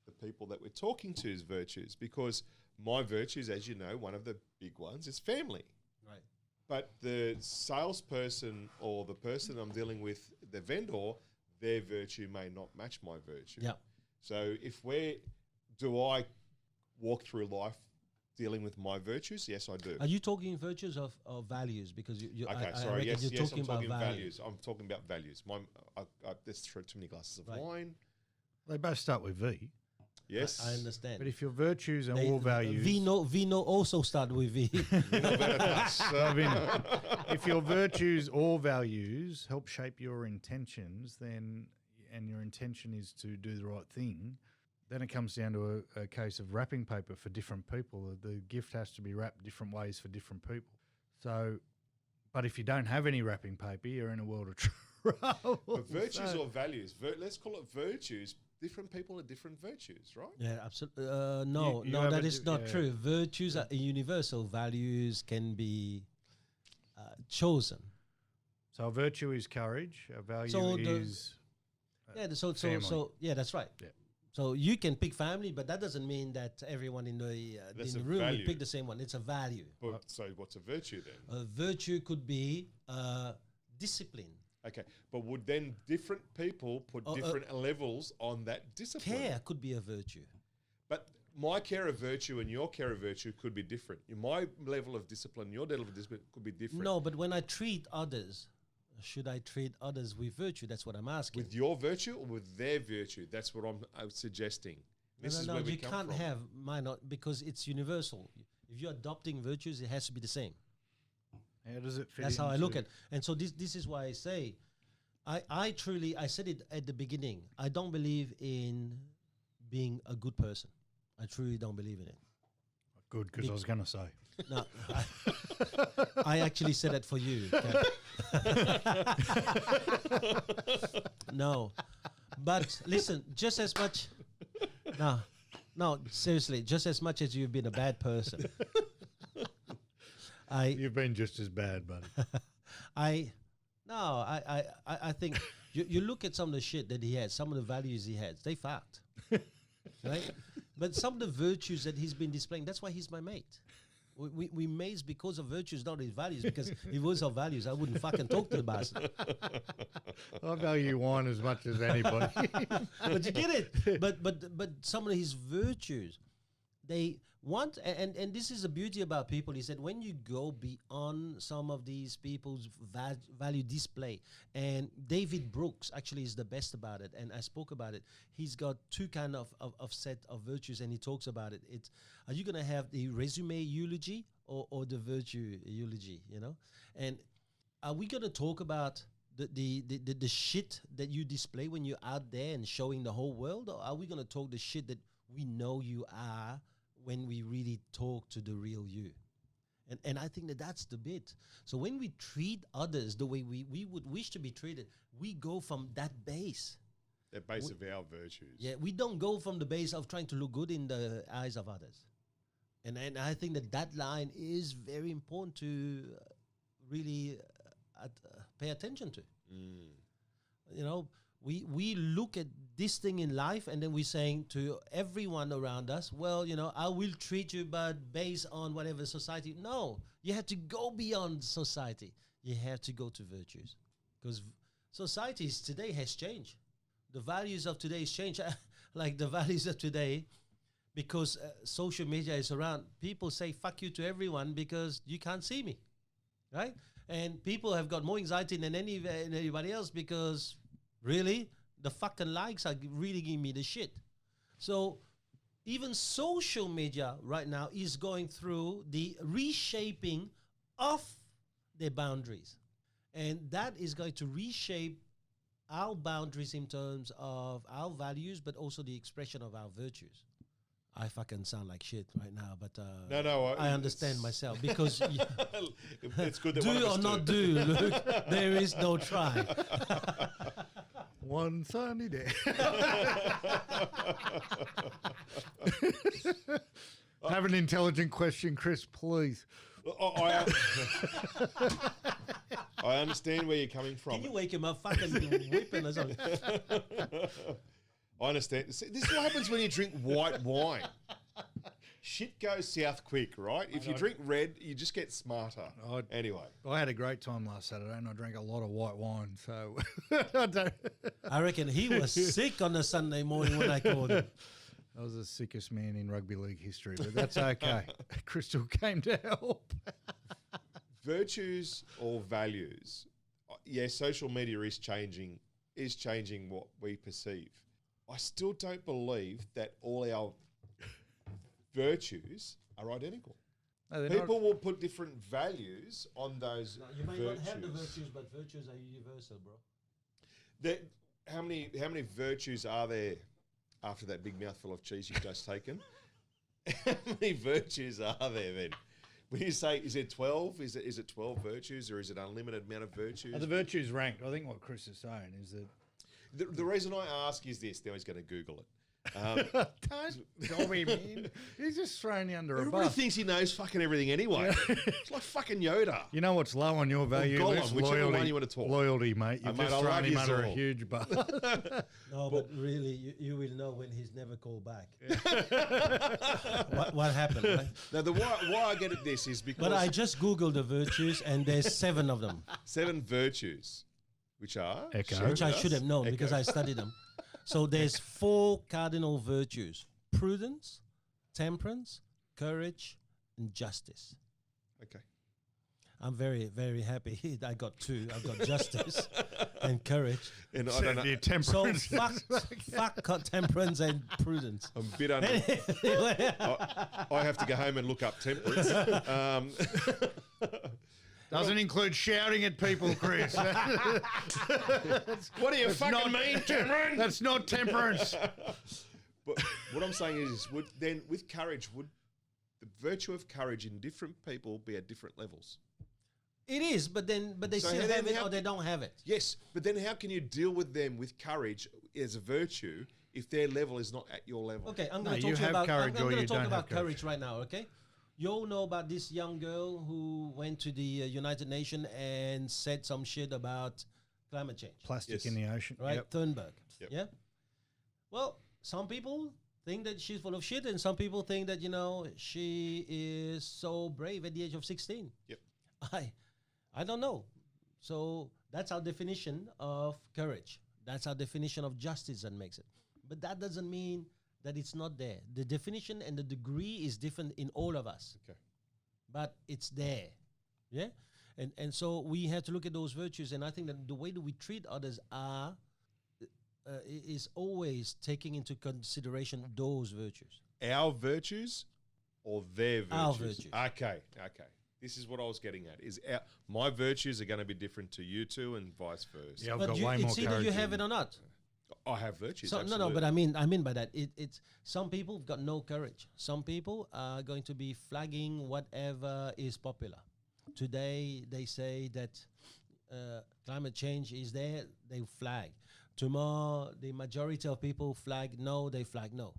the people that we're talking to's virtues? Because my virtues, as you know, one of the big ones is family. Right. But the salesperson or the person I'm dealing with, the vendor, their virtue may not match my virtue. Yeah. So do I walk through life dealing with my virtues? Yes, I do. Are you talking virtues of values? Because you're talking about about values. I'm talking about values. There's too many glasses of wine. They both start with V. Yes, I understand. But if your virtues and all values, Vino also start with V. If your virtues or values help shape your intentions, and your intention is to do the right thing, then it comes down to a case of wrapping paper for different people. The gift has to be wrapped different ways for different people. So, but if you don't have any wrapping paper, you're in a world of trouble. But virtues or values, let's call it virtues. Different people have different virtues, right? Yeah, absolutely. No, that is not true. Virtues are universal. Values can be chosen. So a virtue is courage. A value So is yeah, that's right. Yeah. So you can pick family, but that doesn't mean that everyone in the That's in the a room will value. pick the same one. It's a value. But, so what's a virtue then? A virtue could be discipline. Okay, but would then different people put different levels on that discipline? Care could be a virtue. But my care of virtue and your care of virtue could be different. My level of discipline, your level of discipline could be different. No, but when I treat others, should I treat others with virtue? That's what I'm asking. With your virtue or with their virtue? That's what I'm suggesting. This is no, where we you come can't from. have mine because it's universal. If you're adopting virtues, it has to be the same. how does it fit? That's how I look into- at it. And so this is why I say, I truly, I said it at the beginning, I don't believe in being a good person. I truly don't believe in it. Good, because I was going to say. No, I actually said that for you. No, but listen, just as much. No, seriously, just as much as you've been a bad person, You've been just as bad, buddy. I think you look at some of the shit that he had, some of the values he had, they fucked, right? But some of the virtues that he's been displaying, that's why he's my mate. We mates because of virtues, not his values. Because if it was our values, I wouldn't fucking talk to the bastard. I value wine as much as anybody. But you get it. But some of his virtues, they want, and this is the beauty about people. He said when you go beyond some of these people's value display, and David Brooks actually is the best about it, and I spoke about it. He's got two kind of set of virtues, and he talks about it. It's, are you gonna have the resume eulogy or the virtue eulogy? You know, and are we gonna talk about the shit that you display when you're out there and showing the whole world, or are we gonna talk the shit that we know you are when we really talk to the real you? And I think that's the bit. So when we treat others the way we would wish to be treated, we go from that base. The base of our virtues. Yeah, we don't go from the base of trying to look good in the eyes of others. And I think that line is very important to really pay attention to. You know, we look at this thing in life, and then we're saying to everyone around us, well, you know, I will treat you, but based on whatever society. No, you have to go beyond society. You have to go to virtues, because societies today has changed. The values of today has changed. Like the values of today, because social media is around, people say fuck you to everyone because you can't see me, right? And people have got more anxiety than anybody else because really the fucking likes are really giving me the shit. So even social media right now is going through the reshaping of their boundaries. And that is going to reshape our boundaries in terms of our values, but also the expression of our virtues. I fucking sound like shit right now, but No, I understand myself because it's good that do one of us or not do. do, Luke, there is no try. One sunny day. Have an intelligent question, Chris, please. I understand where you're coming from. Can you wake him up fucking whipping or something? I understand. See, this is what happens when you drink white wine. Shit goes south quick, right? If you drink red, you just get smarter. Anyway. I had a great time last Saturday, and I drank a lot of white wine, so I don't. I reckon he was sick on the Sunday morning when I called him. I was the sickest man in rugby league history, but that's okay. Crystal came to help. Virtues or values? Yeah, social media is changing what we perceive. I still don't believe that all our virtues are identical. No, People will put different values on those You may virtues. not have the virtues, but virtues are universal, bro. How many virtues are there after that big mouthful of cheese you've just taken? How many virtues are there then? When you say, is it 12? Is it 12 virtues, or is it unlimited amount of virtues? Are the virtues ranked? I think what Chris is saying is that The reason I ask is this. Now he's going to Google it. Don't dob him in. He's just thrown you under a Everybody bus. thinks he knows fucking everything anyway. It's like fucking Yoda. You know what's low on your value Gollum, list? whichever one you want to talk. Loyalty, mate. You've Mate, just I thrown love him you under a all. huge bus. No, but really, you will know when he's never called back. what happened, right? Now, why I get at this is because But I just Googled the virtues, and there's 7 of them, 7 virtues, which are Echo. share which I with should us. have known Echo. because I studied them. So there's 4 cardinal virtues: prudence, temperance, courage, and justice. Okay. I'm very, very happy. I got 2. I've got justice and courage. And I don't know. Your So temperance. fuck temperance and prudence. I'm a bit under. I have to go home and look up temperance. Doesn't include shouting at people, Chris. What do you fucking mean, temperance? That's not temperance. But what I'm saying is, would then with courage, would the virtue of courage in different people be at different levels? It is, but they So still then have it how- or they don't have it. Yes, but then how can you deal with them with courage as a virtue if their level is not at your level? Okay, I'm No, going to you talk to you have about. courage I'm or going you to talk don't about have courage. courage right now. Okay, you all know about this young girl who went to the United Nations and said some shit about climate change, Plastic Yes. in the ocean. right? Yep. Thunberg. Yep. Yeah. Well, some people think that she's full of shit, and some people think that she is so brave at the age of 16. Yep. I don't know. So that's our definition of courage. That's our definition of justice that makes it. But that doesn't mean that it's not there. The definition and the degree is different in all of us. Okay. But it's there. Yeah? And so we have to look at those virtues, and I think that the way that we treat others is always taking into consideration those virtues. Our virtues or their virtues? Our virtues. Okay. This is what I was getting at. My virtues are going to be different to you two and vice versa. Yeah, I've But got way more it's either courage. you have than- it or not. I have virtues. So, no, absolutely. but I mean by that, it's some people have got no courage. Some people are going to be flagging whatever is popular. Today they say that climate change is there, they flag. Tomorrow the majority of people flag no, they flag no.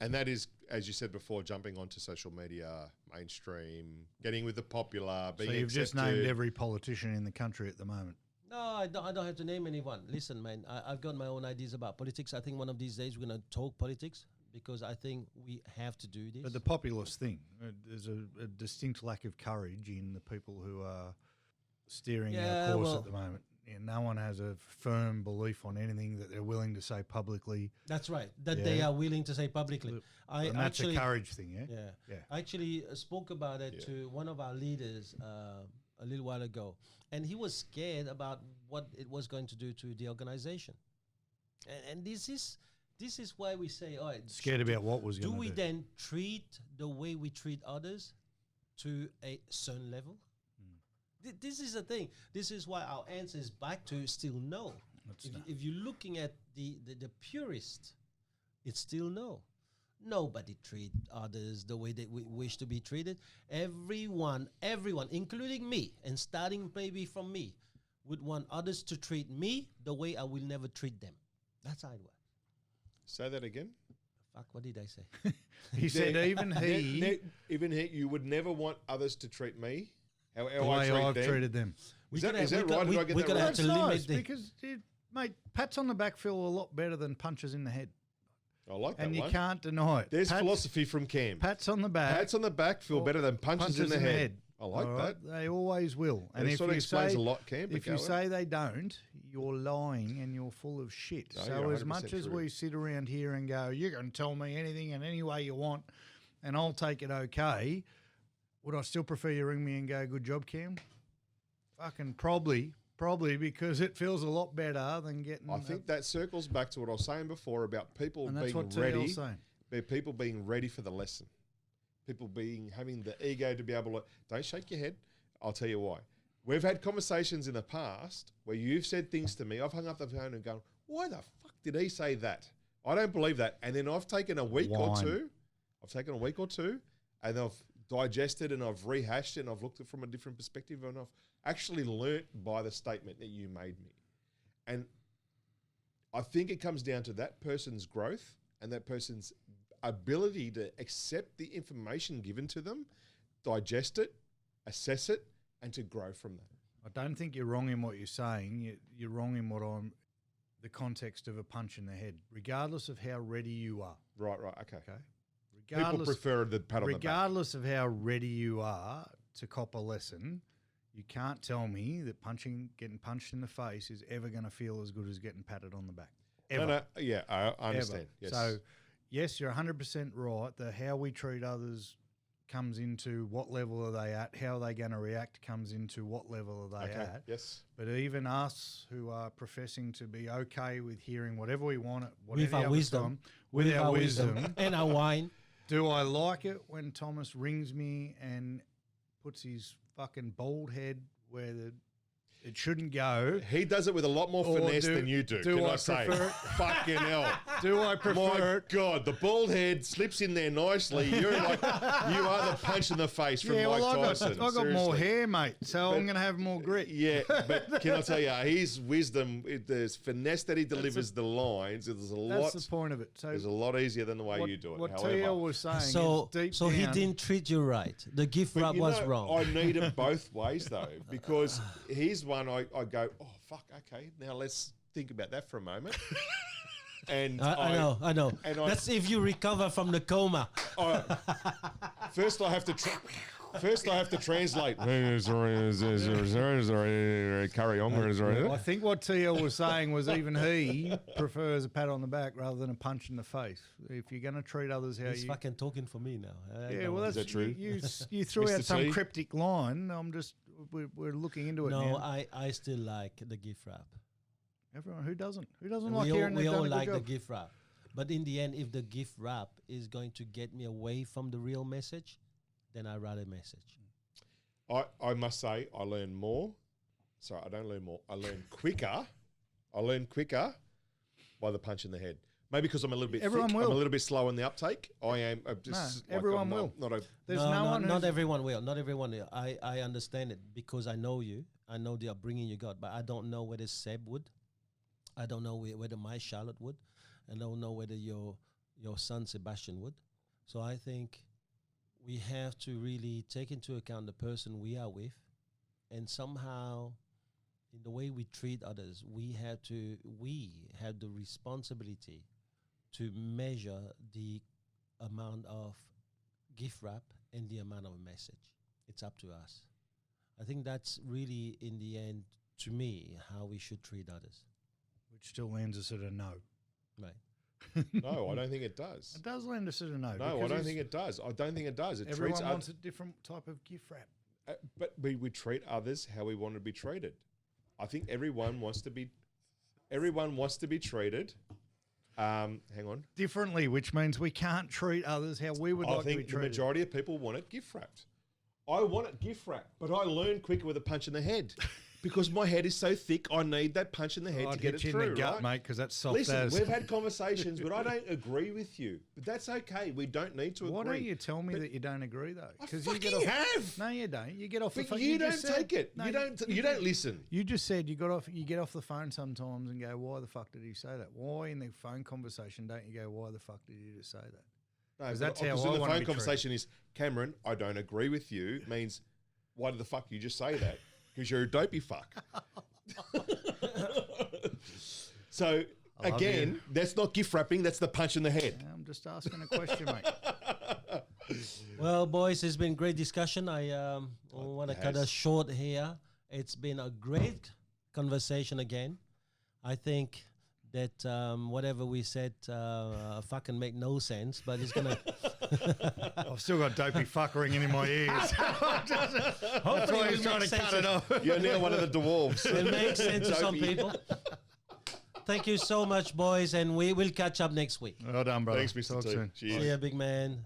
And that is, as you said before, jumping onto social media, mainstream, getting with the popular, being So you've just accepted. named every politician in the country at the moment. No, I don't have to name anyone. Listen, man, I've got my own ideas about politics. I think one of these days we're going to talk politics because I think we have to do this. But the populist thing, there's a distinct lack of courage in the people who are steering Yeah, our course well- at the moment. Yeah, no one has a firm belief on anything that they're willing to say publicly. That's right, that they Yeah. are willing to say publicly. I And that's actually, a courage thing, yeah? Yeah. Yeah. I actually spoke about it Yeah. to one of our leaders a little while ago, and he was scared about what it was going to do to the organization. And this is why we say, all right, Scared about what was do going we to do. then treat the way we treat others to a certain level? This is the thing. This is why our answer is back to still no. That's If, no. if you're looking at the purist, it's still no. Nobody treat others the way that we wish to be treated. Everyone, including me, and starting maybe from me, would want others to treat me the way I will never treat them. That's how it works. Say that again. Fuck, what did I say? He said even he, Even he, you would never want others to treat me how the I way treat I've them. treated them. Is that right? Did I get we're that gonna right? have to That's limit nice the. because, mate, pats on the back feel a lot better than punches in the head. I like that And you one. can't deny it. There's Pats- philosophy from Cam. Pats on the back. Pats on the back feel better than punches in the head. I like all that. right? They always will. And it if sort of you explains say, a lot, Cam. but if go you on. say they don't, you're lying and you're full of shit. No, so you're as much 100% as true. we sit around here and go, you can tell me anything and any way you want, and I'll take it okay, would I still prefer you ring me and go, good job, Cam? Fucking probably because it feels a lot better than getting. I think that circles back to what I was saying before about people and that's being what TL's ready. saying. People being ready for the lesson. People having the ego to be able to. Don't shake your head. I'll tell you why. We've had conversations in the past where you've said things to me. I've hung up the phone and gone, "Why the fuck did he say that? I don't believe that." And then I've taken a week or Wine. two. And I've digested and I've rehashed it and I've looked at it from a different perspective and I've actually learnt by the statement that you made me. And I think it comes down to that person's growth and that person's ability to accept the information given to them, digest it, assess it, and to grow from that. I don't think you're wrong in what you're saying. You're wrong in the context of a punch in the head, regardless of how ready you are. Right, okay. Regardless, People prefer the pat on the back. regardless of how ready you are to cop a lesson, you can't tell me that getting punched in the face is ever going to feel as good as getting patted on the back. Ever. No, yeah, I understand. Yes. So, yes, you're 100% right. The how we treat others comes into what level are they at, how are they going to react comes into what level are they at. Yes. But even us who are professing to be okay with hearing whatever we want, With our wisdom. with our wisdom, and our wine. do I like it when Thomas rings me and puts his fucking bald head where it shouldn't go? He does it with a lot more Or finesse than you do. do Can I I say? prefer it? Fucking hell. Do I prefer My it? God, the bald head slips in there nicely. You're like, you are the punch in the face from Yeah, Mike well, Tyson. I got more Seriously. hair, mate, so I'm going to have more grit. Yeah, but can I tell you, his wisdom, there's finesse that he delivers the lines. There's a lot. That's the point of it. So There's a lot easier than the way you do it. What However, TL was saying So, is deep so he down- didn't treat you right. The gift But wrap you was know, wrong. I need it both ways though, because here's one I go, oh fuck, okay, now let's think about that for a moment. And I know. and That's if you recover from the coma. First I have to translate. Is there carry on or is there? I think what TL was saying was even he prefers a pat on the back rather than a punch in the face. If you're going to treat others how He's you... fucking talking for me now. Yeah, well, that's that true? You threw Mr. out some T? cryptic line. We're looking into it no, now. I still like the gift wrap. Everyone who doesn't like We all, hearing we they've all done a like good the job. gift wrap. But in the end, if the gift wrap is going to get me away from the real message, then I rather message. I must say I learn more. Sorry, I don't learn more. I learn quicker. By the punch in the head. Maybe because I'm a little bit Everyone thick. will. I'm a little bit slow in the uptake. I am just everyone I'm will. Not a There's no, no one not who's... everyone will. Not everyone will. I understand it because I know you. I know the upbringing you got, but I don't know whether Seb would. I don't know whether my Charlotte would. I don't know whether your son Sebastian would. So I think we have to really take into account the person we are with, and somehow, in the way we treat others, we have the responsibility to measure the amount of gift wrap and the amount of a message. It's up to us. I think that's really, in the end, to me, how we should treat others. Which still lands us at a no. Right. No, I don't think it does. It does land us at a no. No, I because don't think it does. I don't think it does. It treats everyone wants a different type of gift wrap. but we treat others how we want to be treated. I think everyone wants to be treated. Hang on. Differently, which means we can't treat others how we would I like to be think the treated. majority of people want it gift wrapped. I want it gift wrapped, but I learn quicker with a punch in the head because my head is so thick. I need that punch in the head I'd to get it hit you through, in the gut, right? mate, because that's soft Listen, as. we've had conversations, but I don't agree with you. But that's okay. We don't need to Why agree. don't you tell me But that you don't agree though? I you fucking have. No, you don't. You get off the But phone. you don't just said- take it. No, You don't listen. You just said you get off the phone sometimes and go, why the fuck did he say that? Why in the phone conversation don't you go, why the fuck did you just say that? No, 'Cause that's how because I in the wanna phone be conversation is, Cameron, I don't agree with you, means, why the fuck you just say that? Because you're a dopey fuck. So, I love again, you. that's not gift wrapping, that's the punch in the head. I'm just asking a question, mate. Well, boys, it's been great discussion. I want to it cut has. us short here. It's been a great conversation again. I think that whatever we said fucking make no sense, but it's going to... I've still got dopey fuck ringing in my ears. That's why he's trying to cut it off. You're now one of the dwarves. It makes sense to some Dopey. people. Thank you so much, boys, and we will catch up next week. Well done, brother. Thanks, Mr. Talk T. soon. Cheers. See ya, big man.